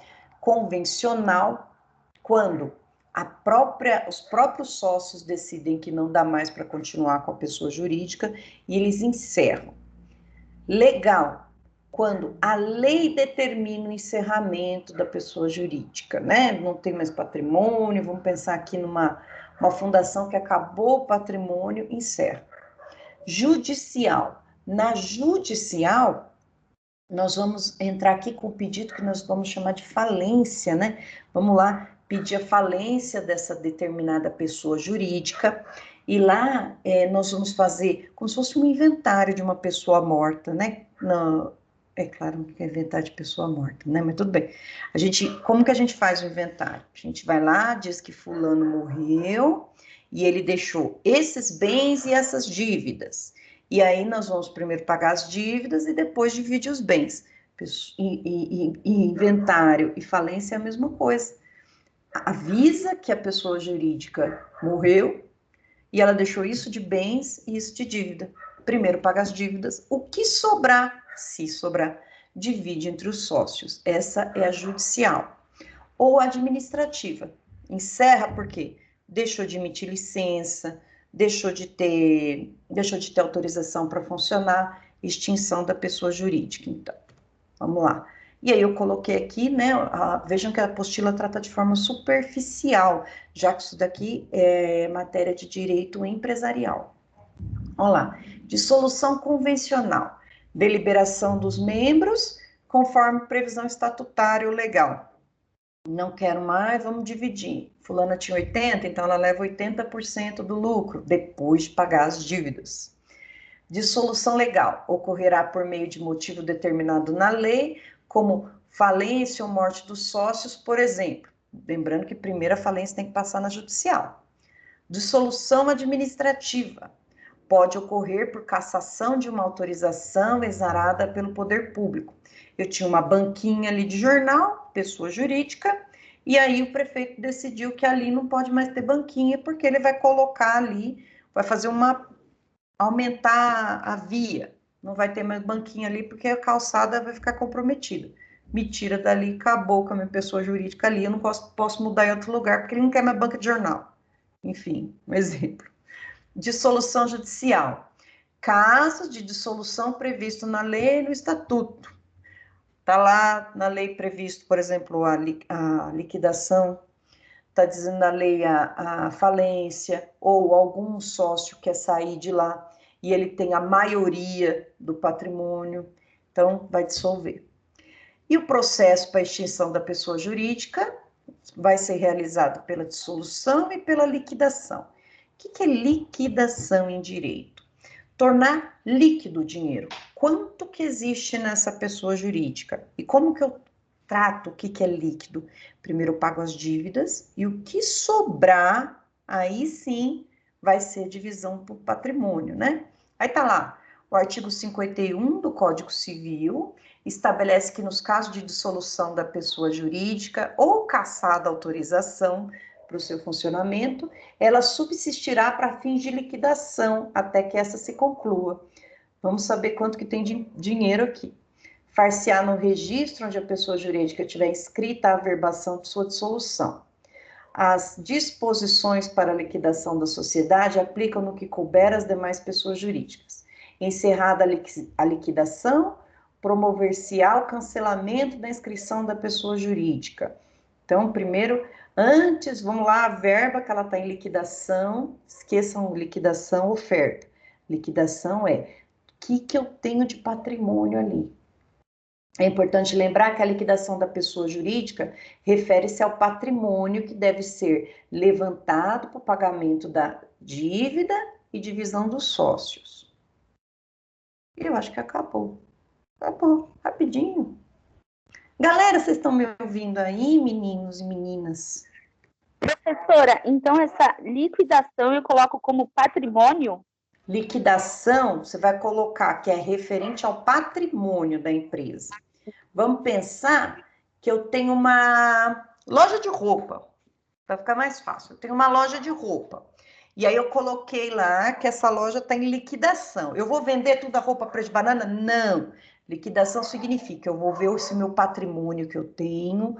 Convencional, quando os próprios sócios decidem que não dá mais para continuar com a pessoa jurídica e eles encerram. Legal, quando a lei determina o encerramento da pessoa jurídica, né? Não tem mais patrimônio, vamos pensar aqui numa fundação que acabou o patrimônio, encerra. Judicial. Na judicial, nós vamos entrar aqui com o pedido que nós vamos chamar de falência, né? Vamos lá pedir a falência dessa determinada pessoa jurídica e lá nós vamos fazer como se fosse um inventário de uma pessoa morta, né? Não, é claro que é inventário de pessoa morta, né? Mas tudo bem. Como que a gente faz o inventário? A gente vai lá, diz que fulano morreu e ele deixou esses bens e essas dívidas. E aí nós vamos primeiro pagar as dívidas e depois dividir os bens. E inventário e falência é a mesma coisa. Avisa que a pessoa jurídica morreu e ela deixou isso de bens e isso de dívida. Primeiro paga as dívidas, o que sobrar, se sobrar, divide entre os sócios. Essa é a judicial. Ou administrativa. Encerra por quê? Deixou de emitir licença, deixou de ter autorização para funcionar, extinção da pessoa jurídica. Então, vamos lá. E aí eu coloquei aqui, né, vejam que a apostila trata de forma superficial, já que isso daqui é matéria de direito empresarial. Olha lá, Dissolução convencional, deliberação dos membros, conforme previsão estatutária ou legal. Não quero mais, vamos dividir. Fulana tinha 80, então ela leva 80% do lucro, depois de pagar as dívidas. Dissolução legal ocorrerá por meio de motivo determinado na lei, como falência ou morte dos sócios, por exemplo. Lembrando que primeiro a falência tem que passar na judicial. Dissolução administrativa pode ocorrer por cassação de uma autorização exarada pelo poder público. Eu tinha uma banquinha ali de jornal, pessoa jurídica, e aí o prefeito decidiu que ali não pode mais ter banquinha, porque ele vai colocar ali, vai fazer aumentar a via, não vai ter mais banquinha ali, porque a calçada vai ficar comprometida. Me tira dali, acabou com a minha pessoa jurídica ali, eu não posso mudar em outro lugar, porque ele não quer mais banca de jornal. Enfim, um exemplo. Dissolução judicial. Casos de dissolução previsto na lei e no estatuto. Está lá na lei previsto, por exemplo, a liquidação, está dizendo na lei a falência, ou algum sócio quer sair de lá e ele tem a maioria do patrimônio, então vai dissolver. E o processo para extinção da pessoa jurídica vai ser realizado pela dissolução e pela liquidação. O que é liquidação em direito? Tornar líquido o dinheiro. Quanto que existe nessa pessoa jurídica? E como que eu trato o que é líquido? Primeiro eu pago as dívidas e o que sobrar, aí sim vai ser divisão por patrimônio, né? Aí tá lá, o artigo 51 do Código Civil estabelece que nos casos de dissolução da pessoa jurídica ou cassada a autorização para o seu funcionamento, ela subsistirá para fins de liquidação até que essa se conclua. Vamos saber quanto que tem de dinheiro aqui. Far-se-á no registro onde a pessoa jurídica tiver inscrita a averbação de sua dissolução. As disposições para a liquidação da sociedade aplicam no que couber às demais pessoas jurídicas. Encerrada a liquidação, promover-se-á o cancelamento da inscrição da pessoa jurídica. Então, primeiro, antes, vamos lá, a verba que ela está em liquidação, esqueçam liquidação, oferta. Liquidação é o que eu tenho de patrimônio ali. É importante lembrar que a liquidação da pessoa jurídica refere-se ao patrimônio que deve ser levantado para o pagamento da dívida e divisão dos sócios. Eu acho que acabou. Acabou, rapidinho. Galera, vocês estão me ouvindo aí, meninos e meninas? Professora, então essa liquidação eu coloco como patrimônio? Liquidação, você vai colocar que é referente ao patrimônio da empresa. Vamos pensar que eu tenho uma loja de roupa, para ficar mais fácil. Eu tenho uma loja de roupa. E aí eu coloquei lá que essa loja está em liquidação. Eu vou vender toda a roupa para de banana? Não. Liquidação significa, eu vou ver esse meu patrimônio que eu tenho,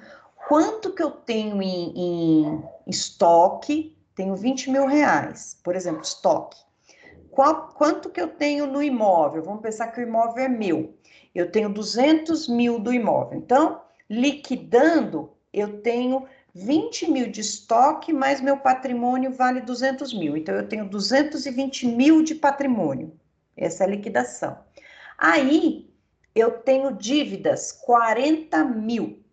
quanto que eu tenho em estoque, tenho 20 mil reais, por exemplo, estoque. Quanto que eu tenho no imóvel? Vamos pensar que o imóvel é meu. Eu tenho 200 mil do imóvel. Então, liquidando, eu tenho 20 mil de estoque, mas meu patrimônio vale 200 mil. Então, eu tenho 220 mil de patrimônio. Essa é a liquidação. Aí, eu tenho dívidas, 40 mil.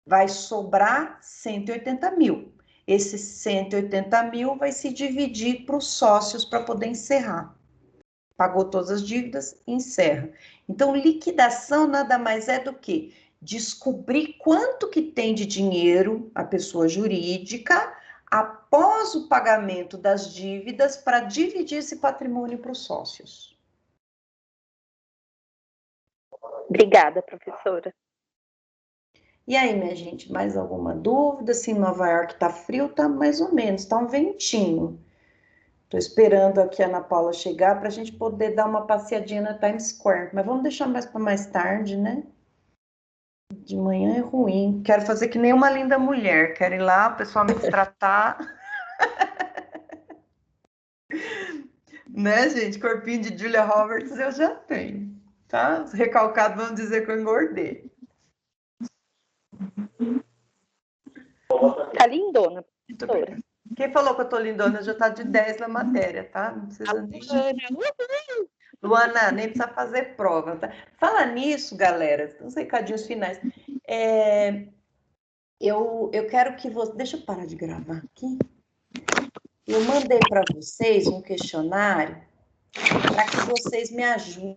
Vai sobrar 180 mil. Esses 180 mil vai se dividir para os sócios para poder encerrar. Pagou todas as dívidas, encerra. Então, liquidação nada mais é do que descobrir quanto que tem de dinheiro a pessoa jurídica após o pagamento das dívidas para dividir esse patrimônio para os sócios. Obrigada, professora. E aí, minha gente, mais alguma dúvida? Se em Nova York tá frio, tá mais ou menos, tá um ventinho. Tô esperando aqui a Ana Paula chegar para a gente poder dar uma passeadinha na Times Square. Mas vamos deixar mais para mais tarde, né? De manhã é ruim. Quero fazer que nem uma linda mulher. Quero ir lá, o pessoal me tratar. Né, gente? Corpinho de Julia Roberts eu já tenho. Tá? Os recalcados vão dizer que eu engordei. Tá lindona, professora. Quem falou que eu tô lindona já tá de 10 na matéria, tá? Não precisa nem... Luana, nem precisa fazer prova, tá? Fala nisso, galera, uns recadinhos finais. Eu quero que você... Deixa eu parar de gravar aqui. Eu mandei para vocês um questionário para que vocês me ajudem